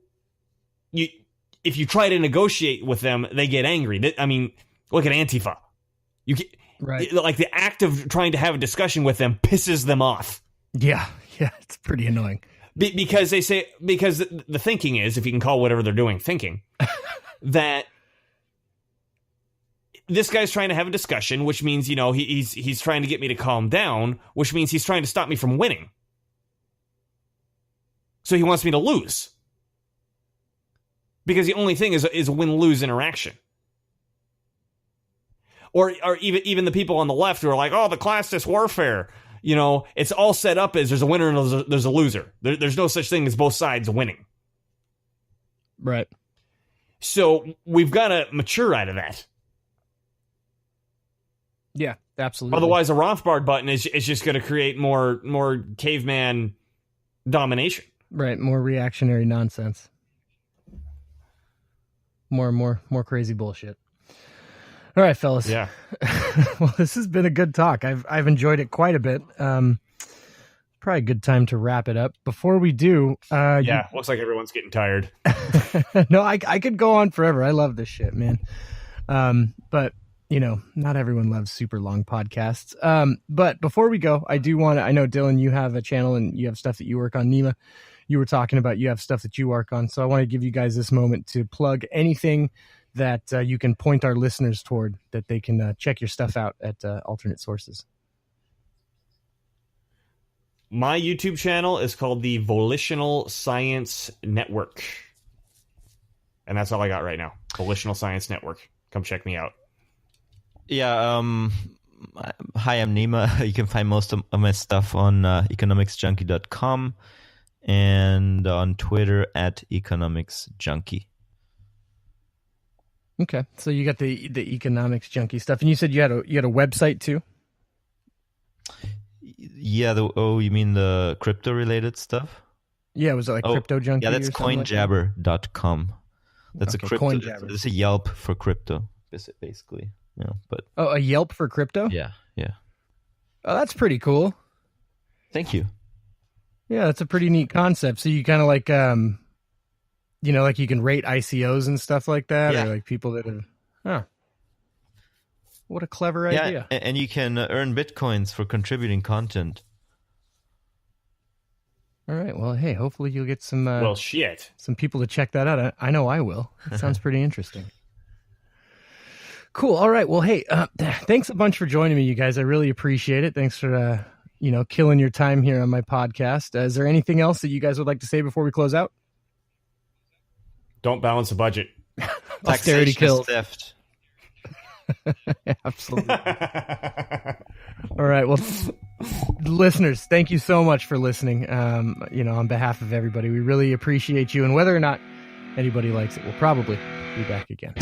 if you try to negotiate with them, they get angry. I mean, look at Antifa. Right. Like the act of trying to have a discussion with them pisses them off. Yeah, it's pretty annoying. Because the thinking is, if you can call whatever they're doing thinking, that this guy's trying to have a discussion, which means, you know, he's trying to get me to calm down, which means he's trying to stop me from winning. So he wants me to lose. Because the only thing is a win-lose interaction. Or even the people on the left who are like, oh, the classist warfare. You know, it's all set up as there's a winner and there's a loser. There's no such thing as both sides winning. Right. So we've got to mature out of that. Yeah, absolutely. Otherwise, a Rothbard button is just going to create more caveman domination. Right, more reactionary nonsense. More crazy bullshit. All right, fellas. Yeah. Well, this has been a good talk. I've enjoyed it quite a bit. Probably a good time to wrap it up. Before we do, looks like everyone's getting tired. No, I could go on forever. I love this shit, man. But you know, not everyone loves super long podcasts. But before we go, I know Dylan, you have a channel and you have stuff that you work on. Nima, you were talking about you have stuff that you work on. So I want to give you guys this moment to plug anything that you can point our listeners toward, that they can check your stuff out at alternate sources. My YouTube channel is called the Volitional Science Network. And that's all I got right now. Volitional Science Network. Come check me out. Yeah, hi, I'm Nima. You can find most of my stuff on economicsjunkie.com and on Twitter at economicsjunkie. Okay, so you got the economics junkie stuff, and you said you had a website too. Yeah, you mean the crypto related stuff? Yeah, was it like Crypto Junkie? Yeah, that's coinjabber.com. That's okay, a crypto. Coinjabber. It's a Yelp for crypto, basically. Yeah, but a Yelp for crypto? Yeah. Oh, that's pretty cool. Thank you. Yeah, that's a pretty neat concept. So you kind of like like you can rate ICOs and stuff like that, or like people that have. What a clever idea! And you can earn bitcoins for contributing content. All right. Well, hey, hopefully you'll get some. Some people to check that out. I know I will. It sounds pretty interesting. Cool. All right. Well, hey, thanks a bunch for joining me, you guys. I really appreciate it. Thanks for killing your time here on my podcast. Is there anything else that you guys would like to say before we close out? Don't balance a budget. Austerity kills. Theft. Absolutely. All right. Well, listeners, thank you so much for listening. On behalf of everybody, we really appreciate you. And whether or not anybody likes it, we'll probably be back again.